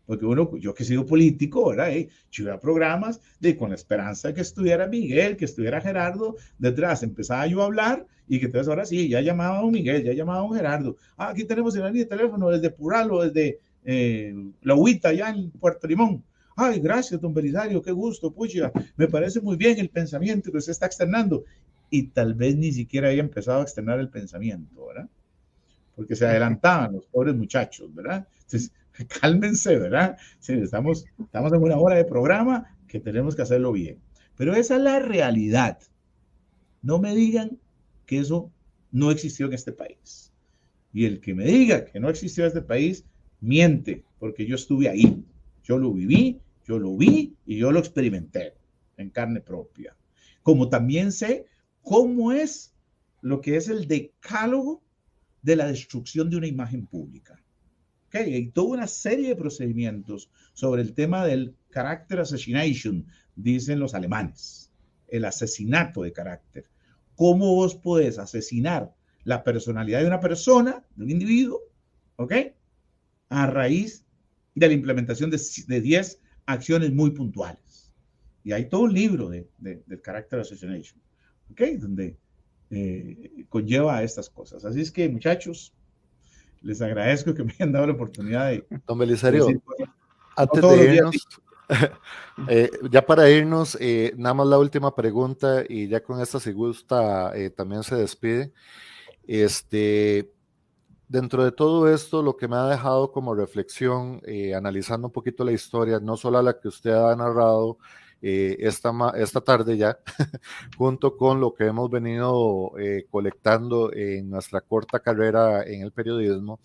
Porque uno, yo que he sido político, ¿verdad? Yo iba a programas con la esperanza de que estuviera Miguel, que estuviera Gerardo, detrás empezaba yo a hablar y que entonces ahora sí, ya llamaba a un Miguel, ya llamaba a un Gerardo. Aquí tenemos la línea de teléfono desde Puralo, desde La Huita, allá en Puerto Limón. Ay, gracias, don Belisario, qué gusto, pucha, me parece muy bien el pensamiento que usted está externando. Y tal vez ni siquiera había empezado a externar el pensamiento, ¿verdad? Porque se adelantaban los pobres muchachos, ¿verdad? Entonces, cálmense, ¿verdad? Sí, estamos en una hora de programa que tenemos que hacerlo bien. Pero esa es la realidad. No me digan que eso no existió en este país. Y el que me diga que no existió en este país, miente, porque yo estuve ahí. Yo lo viví, yo lo vi y yo lo experimenté en carne propia. Como también sé cómo es lo que es el decálogo de la destrucción de una imagen pública. Okay. Hay toda una serie de procedimientos sobre el tema del character assassination, dicen los alemanes, el asesinato de carácter. ¿Cómo vos podés asesinar la personalidad de una persona, de un individuo, ¿ok? A raíz de la implementación de 10 acciones muy puntuales. Y hay todo un libro del character assassination, ¿ok? Donde conlleva a estas cosas. Así es que, muchachos, les agradezco que me hayan dado la oportunidad de Don Belisario, decir, antes no de irnos, ya para irnos, nada más la última pregunta y ya con esta si gusta también se despide. Dentro de todo esto, lo que me ha dejado como reflexión, analizando un poquito la historia, no solo la que usted ha narrado esta tarde ya, junto con lo que hemos venido colectando en nuestra corta carrera en el periodismo,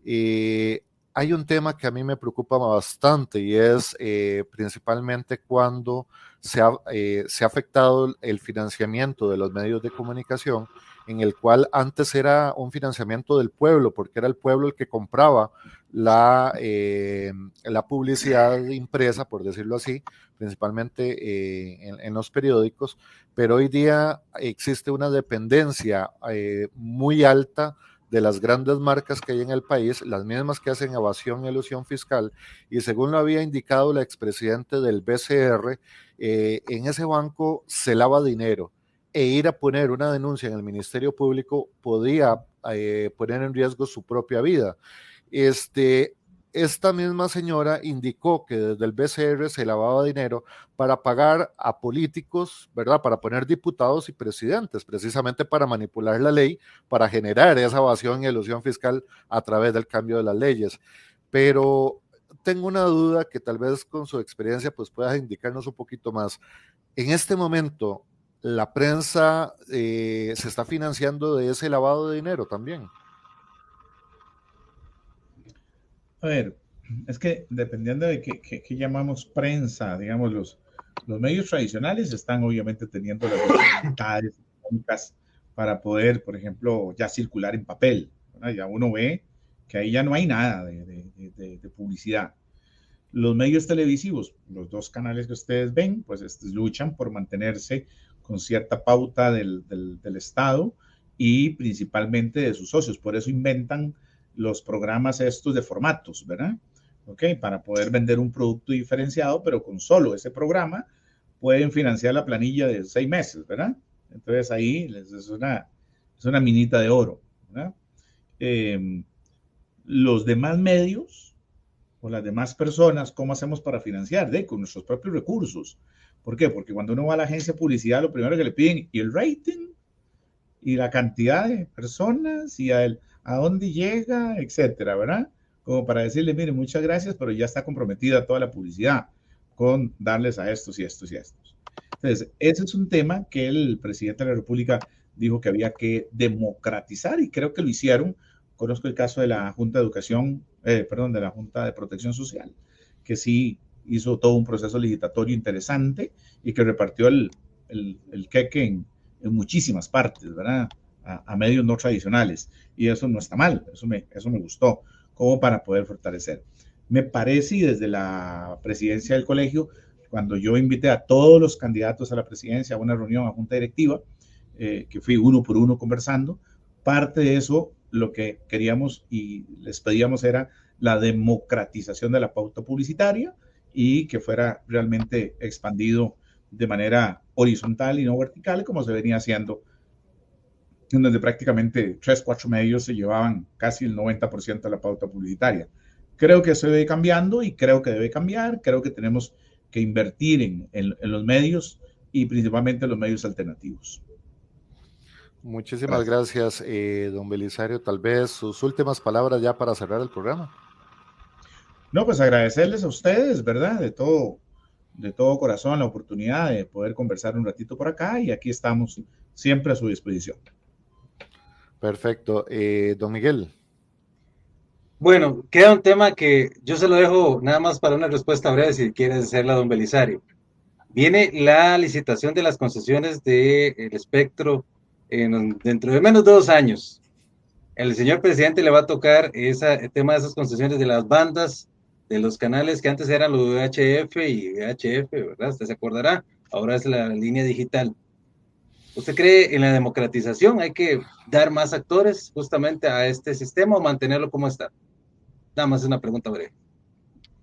hay un tema que a mí me preocupa bastante y es principalmente cuando se ha afectado el financiamiento de los medios de comunicación, en el cual antes era un financiamiento del pueblo, porque era el pueblo el que compraba la publicidad impresa, por decirlo así, principalmente en los periódicos, pero hoy día existe una dependencia muy alta de las grandes marcas que hay en el país, las mismas que hacen evasión y elusión fiscal, y según lo había indicado la expresidente del BCR, en ese banco se lava dinero, e ir a poner una denuncia en el Ministerio Público podía poner en riesgo su propia vida. Esta misma señora indicó que desde el BCR se lavaba dinero para pagar a políticos, ¿verdad? Para poner diputados y presidentes, precisamente para manipular la ley, para generar esa evasión y elusión fiscal a través del cambio de las leyes. Pero tengo una duda que tal vez con su experiencia pues pueda indicarnos un poquito más. En este momento, ¿la prensa se está financiando de ese lavado de dinero también? A ver, es que dependiendo de qué llamamos prensa, digamos, los medios tradicionales están obviamente teniendo las dificultades económicas para poder, por ejemplo, ya circular en papel, ¿verdad? Ya uno ve que ahí ya no hay nada de publicidad. Los medios televisivos, los dos canales que ustedes ven, pues luchan por mantenerse con cierta pauta del Estado y principalmente de sus socios. Por eso inventan los programas estos de formatos, ¿verdad? Ok, para poder vender un producto diferenciado, pero con solo ese programa pueden financiar la planilla de 6 meses, ¿verdad? Entonces ahí es una minita de oro, ¿verdad? Los demás medios o las demás personas, ¿cómo hacemos para financiar? Con nuestros propios recursos. ¿Por qué? Porque cuando uno va a la agencia de publicidad, lo primero que le piden, y el rating, y la cantidad de personas, y a dónde llega, etcétera, ¿verdad? Como para decirle, mire, muchas gracias, pero ya está comprometida toda la publicidad con darles a estos y estos y estos. Entonces, ese es un tema que el presidente de la República dijo que había que democratizar y creo que lo hicieron. Conozco el caso de la Junta de Educación, de la Junta de Protección Social, que sí hizo todo un proceso legislatorio interesante y que repartió el queque en muchísimas partes, ¿verdad? a medios no tradicionales. Y eso no está mal, eso me gustó, como para poder fortalecer. Me parece, y desde la presidencia del colegio, cuando yo invité a todos los candidatos a la presidencia a una reunión, a junta directiva, que fui uno por uno conversando, parte de eso, lo que queríamos y les pedíamos era la democratización de la pauta publicitaria y que fuera realmente expandido de manera horizontal y no vertical, como se venía haciendo, en donde prácticamente 3, 4 medios se llevaban casi el 90% de la pauta publicitaria. Creo que eso debe cambiando y creo que debe cambiar. Creo que tenemos que invertir en los medios y principalmente en los medios alternativos. Muchísimas gracias, don Belisario. Tal vez sus últimas palabras ya para cerrar el programa. No, pues agradecerles a ustedes, ¿verdad? De todo corazón la oportunidad de poder conversar un ratito por acá y aquí estamos siempre a su disposición. Perfecto. Don Miguel. Bueno, queda un tema que yo se lo dejo nada más para una respuesta breve si quieres hacerla, don Belisario. Viene la licitación de las concesiones del espectro dentro de menos de 2 años. El señor presidente le va a tocar el tema de esas concesiones de las bandas, de los canales que antes eran los UHF y VHF, ¿verdad? Usted se acordará, ahora es la línea digital. ¿Usted cree en la democratización? ¿Hay que dar más actores justamente a este sistema o mantenerlo como está? Nada más es una pregunta breve.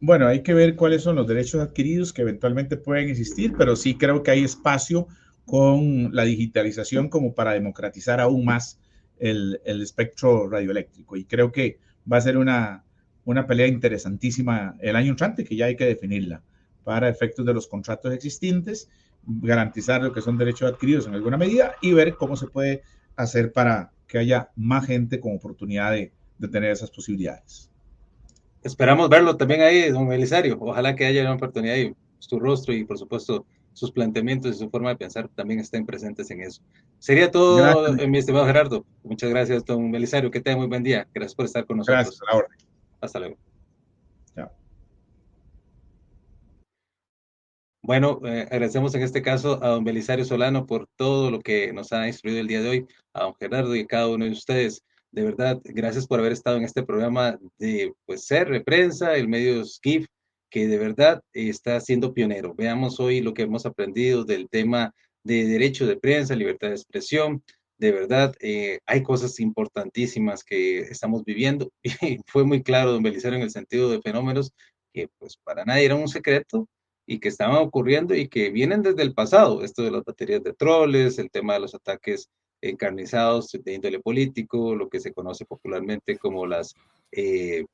Bueno, hay que ver cuáles son los derechos adquiridos que eventualmente pueden existir, pero sí creo que hay espacio con la digitalización como para democratizar aún más el espectro radioeléctrico. Y creo que va a ser una pelea interesantísima el año entrante, que ya hay que definirla para efectos de los contratos existentes, garantizar lo que son derechos adquiridos en alguna medida y ver cómo se puede hacer para que haya más gente con oportunidad de tener esas posibilidades. Esperamos verlo también ahí, don Belisario. Ojalá que haya una oportunidad y su rostro y, por supuesto, sus planteamientos y su forma de pensar también estén presentes en eso. Sería todo, Gracias. mi estimado Gerardo. Muchas gracias, don Belisario. Que tenga muy buen día. Gracias por estar con Gracias, nosotros. a la orden. Hasta luego. Chao. Bueno, agradecemos en este caso a don Belisario Solano por todo lo que nos ha instruido el día de hoy, a don Gerardo y a cada uno de ustedes. De verdad, gracias por haber estado en este programa de pues, CR Prensa, el medio GIF, que de verdad está siendo pionero. Veamos hoy lo que hemos aprendido del tema de derecho de prensa, libertad de expresión. De verdad, hay cosas importantísimas que estamos viviendo y fue muy claro don Belisario en el sentido de fenómenos que pues para nadie era un secreto y que estaban ocurriendo y que vienen desde el pasado, esto de las baterías de troles, el tema de los ataques encarnizados de índole político, lo que se conoce popularmente como las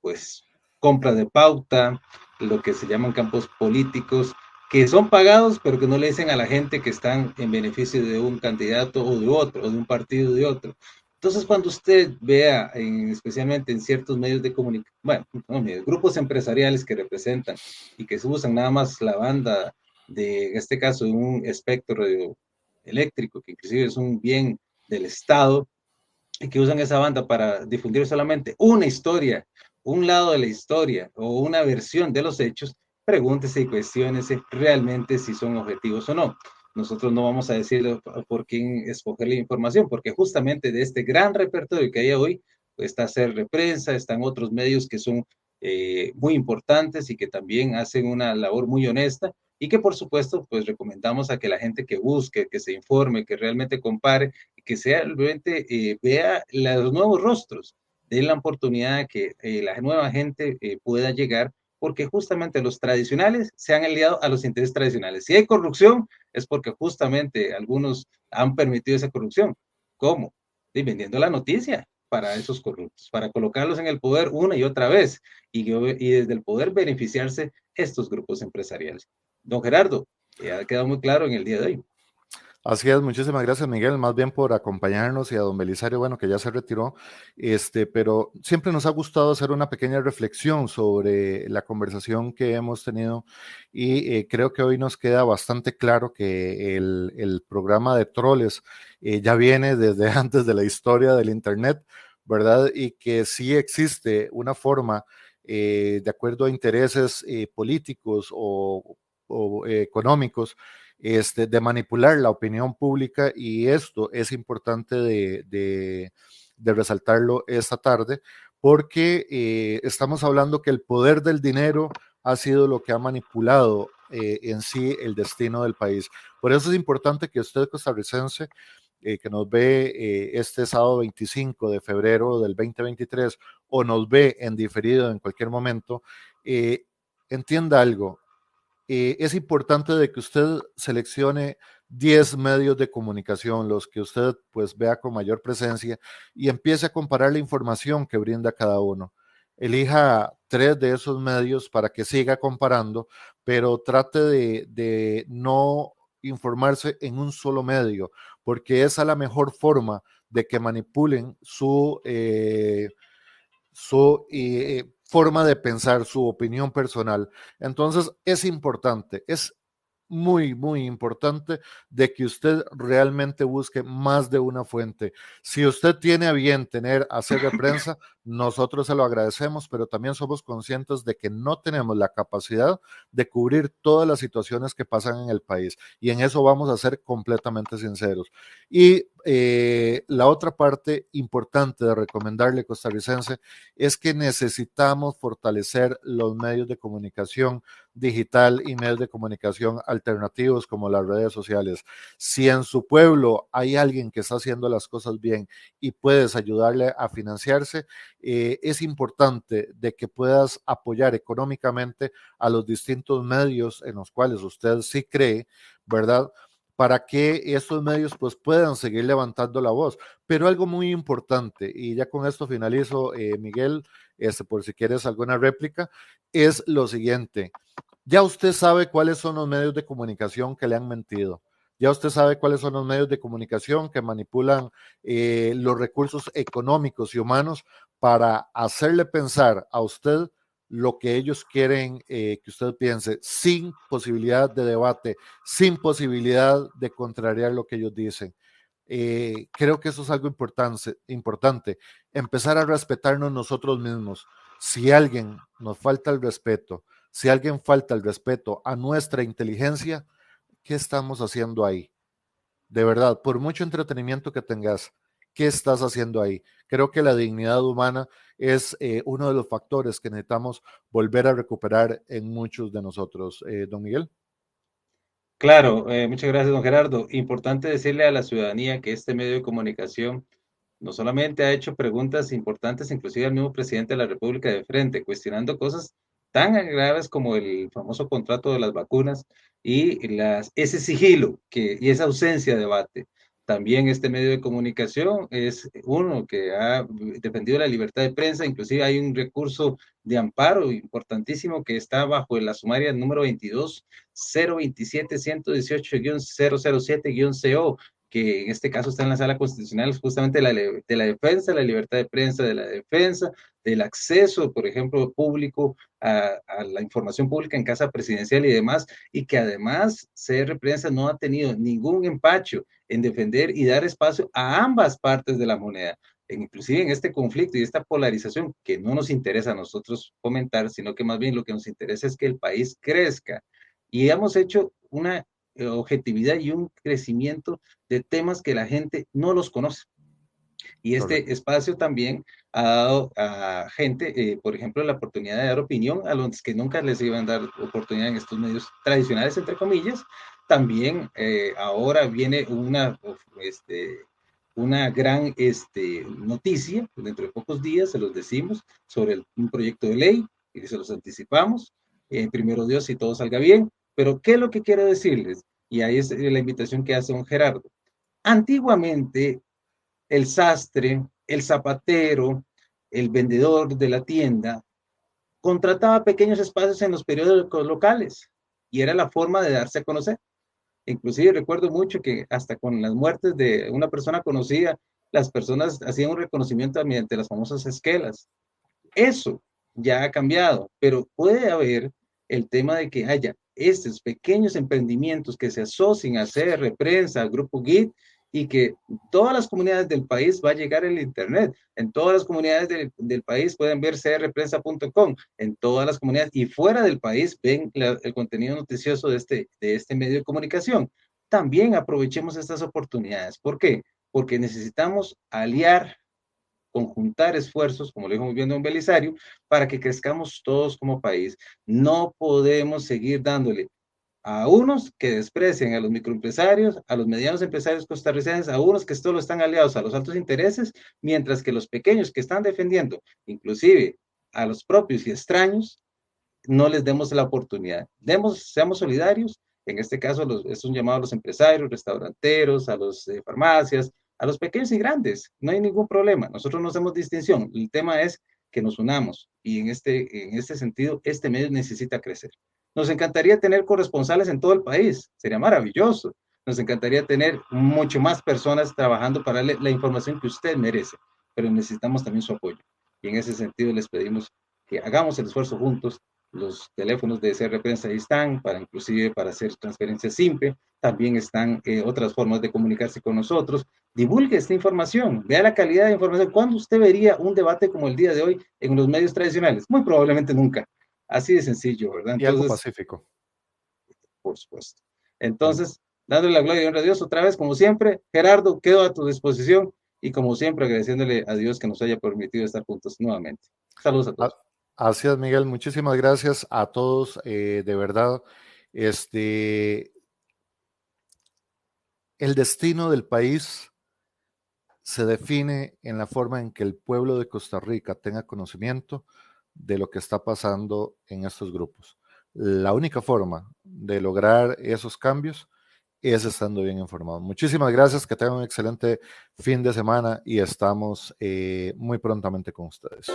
pues compras de pauta, lo que se llaman campos políticos, que son pagados, pero que no le dicen a la gente que están en beneficio de un candidato o de otro, o de un partido o de otro. Entonces, cuando usted vea, especialmente en ciertos medios de comunicación, bueno, no, grupos empresariales que representan y que se usan nada más la banda de, en este caso, de un espectro radioeléctrico, que inclusive es un bien del Estado, y que usan esa banda para difundir solamente una historia, un lado de la historia o una versión de los hechos, pregúntese y cuestiónese realmente si son objetivos o no. Nosotros no vamos a decir por quién escoger la información, porque justamente de este gran repertorio que hay hoy, pues está CR Prensa, están otros medios que son muy importantes y que también hacen una labor muy honesta y que por supuesto pues recomendamos a que la gente que busque, que se informe, que realmente compare y que realmente vea los nuevos rostros, den la oportunidad de que la nueva gente pueda llegar porque justamente los tradicionales se han aliado a los intereses tradicionales. Si hay corrupción es porque justamente algunos han permitido esa corrupción. ¿Cómo? Y vendiendo la noticia para esos corruptos, para colocarlos en el poder una y otra vez y desde el poder beneficiarse estos grupos empresariales. Don Gerardo, ha quedado muy claro en el día de hoy. Así es, muchísimas gracias Miguel, más bien por acompañarnos y a don Belisario, bueno, que ya se retiró, pero siempre nos ha gustado hacer una pequeña reflexión sobre la conversación que hemos tenido y creo que hoy nos queda bastante claro que el programa de troles ya viene desde antes de la historia del Internet, ¿verdad? Y que sí existe una forma, de acuerdo a intereses políticos o económicos, de manipular la opinión pública, y esto es importante de resaltarlo esta tarde, porque estamos hablando que el poder del dinero ha sido lo que ha manipulado en sí el destino del país. Por eso es importante que usted, costarricense, que nos ve este sábado 25 de febrero del 2023 o nos ve en diferido en cualquier momento, entienda algo. Es importante de que usted seleccione 10 medios de comunicación, los que usted pues vea con mayor presencia, y empiece a comparar la información que brinda cada uno. Elija 3 de esos medios para que siga comparando, pero trate de no informarse en un solo medio, porque esa es la mejor forma de que manipulen su forma de pensar, su opinión personal. Entonces es importante, es muy, muy importante de que usted realmente busque más de una fuente. Si usted tiene a bien hacer de prensa, nosotros se lo agradecemos, pero también somos conscientes de que no tenemos la capacidad de cubrir todas las situaciones que pasan en el país, y en eso vamos a ser completamente sinceros. Y la otra parte importante de recomendarle, costarricense, es que necesitamos fortalecer los medios de comunicación digital y medios de comunicación alternativos como las redes sociales. Si en su pueblo hay alguien que está haciendo las cosas bien y puedes ayudarle a financiarse, es importante de que puedas apoyar económicamente a los distintos medios en los cuales usted sí cree, ¿verdad?, para que estos medios pues puedan seguir levantando la voz. Pero algo muy importante, y ya con esto finalizo, Miguel, por si quieres alguna réplica, es lo siguiente. Ya usted sabe cuáles son los medios de comunicación que le han mentido. Ya usted sabe cuáles son los medios de comunicación que manipulan los recursos económicos y humanos para hacerle pensar a usted lo que ellos quieren que usted piense, sin posibilidad de debate, sin posibilidad de contrariar lo que ellos dicen. Creo que eso es algo importante, empezar a respetarnos nosotros mismos. Si alguien nos falta el respeto, si alguien falta el respeto a nuestra inteligencia, ¿qué estamos haciendo ahí? De verdad, por mucho entretenimiento que tengas, ¿qué estás haciendo ahí? Creo que la dignidad humana es uno de los factores que necesitamos volver a recuperar en muchos de nosotros. Don Miguel. Claro, muchas gracias, don Gerardo. Importante decirle a la ciudadanía que este medio de comunicación no solamente ha hecho preguntas importantes, inclusive al mismo presidente de la República de frente, cuestionando cosas tan graves como el famoso contrato de las vacunas y ese sigilo y esa ausencia de debate. También este medio de comunicación es uno que ha defendido la libertad de prensa, inclusive hay un recurso de amparo importantísimo que está bajo la sumaria número 22-027-118-007-CO, que en este caso está en la sala constitucional, justamente de la defensa de la libertad de prensa, de la defensa del acceso, por ejemplo, público a la información pública en casa presidencial y demás, y que además CR Prensa no ha tenido ningún empacho en defender y dar espacio a ambas partes de la moneda, inclusive en este conflicto y esta polarización que no nos interesa a nosotros comentar, sino que más bien lo que nos interesa es que el país crezca. Y hemos hecho una objetividad y un crecimiento de temas que la gente no los conoce. Y este espacio también ha dado a gente, por ejemplo, la oportunidad de dar opinión a los que nunca les iban a dar oportunidad en estos medios tradicionales, entre comillas. También ahora viene una gran noticia, dentro de pocos días se los decimos, sobre un proyecto de ley, y se los anticipamos. Primero Dios, si todo salga bien. Pero, ¿qué es lo que quiero decirles? Y ahí es la invitación que hace don Gerardo. Antiguamente, el sastre, el zapatero, el vendedor de la tienda, contrataba pequeños espacios en los periódicos locales y era la forma de darse a conocer. Inclusive recuerdo mucho que hasta con las muertes de una persona conocida, las personas hacían un reconocimiento mediante las famosas esquelas. Eso ya ha cambiado, pero puede haber el tema de que haya estos pequeños emprendimientos que se asocien a CR Prensa, al Grupo GIT, y que todas las comunidades del país va a llegar el Internet. En todas las comunidades del país pueden ver crprensa.com, en todas las comunidades y fuera del país ven el contenido noticioso de este medio de comunicación. También aprovechemos estas oportunidades. ¿Por qué? Porque necesitamos aliar, conjuntar esfuerzos, como lo dijo muy bien don Belisario, para que crezcamos todos como país. No podemos seguir dándole a unos que desprecian a los microempresarios, a los medianos empresarios costarricenses, a unos que solo están aliados a los altos intereses, mientras que los pequeños que están defendiendo, inclusive a los propios y extraños, no les demos la oportunidad. Seamos solidarios, en este caso es un llamado a los empresarios, restauranteros, a los farmacias, a los pequeños y grandes, no hay ningún problema, nosotros no hacemos distinción, el tema es que nos unamos y en este sentido, este medio necesita crecer. Nos encantaría tener corresponsales en todo el país, sería maravilloso. Nos encantaría tener mucho más personas trabajando para darle la información que usted merece, pero necesitamos también su apoyo. Y en ese sentido les pedimos que hagamos el esfuerzo juntos. Los teléfonos de CR Prensa ahí están, inclusive para hacer transferencias simples. También están otras formas de comunicarse con nosotros. Divulgue esta información, vea la calidad de información. ¿Cuándo usted vería un debate como el día de hoy en los medios tradicionales? Muy probablemente nunca. Así de sencillo, ¿verdad? Y algo Entonces, pacífico. por supuesto. Entonces, dándole la gloria y honra a Dios otra vez, como siempre, Gerardo, quedo a tu disposición y como siempre agradeciéndole a Dios que nos haya permitido estar juntos nuevamente. Saludos a todos. Así es, Miguel. Muchísimas gracias a todos, de verdad. El destino del país se define en la forma en que el pueblo de Costa Rica tenga conocimiento de lo que está pasando en estos grupos. La única forma de lograr esos cambios es estando bien informado. Muchísimas gracias, que tengan un excelente fin de semana y estamos muy prontamente con ustedes.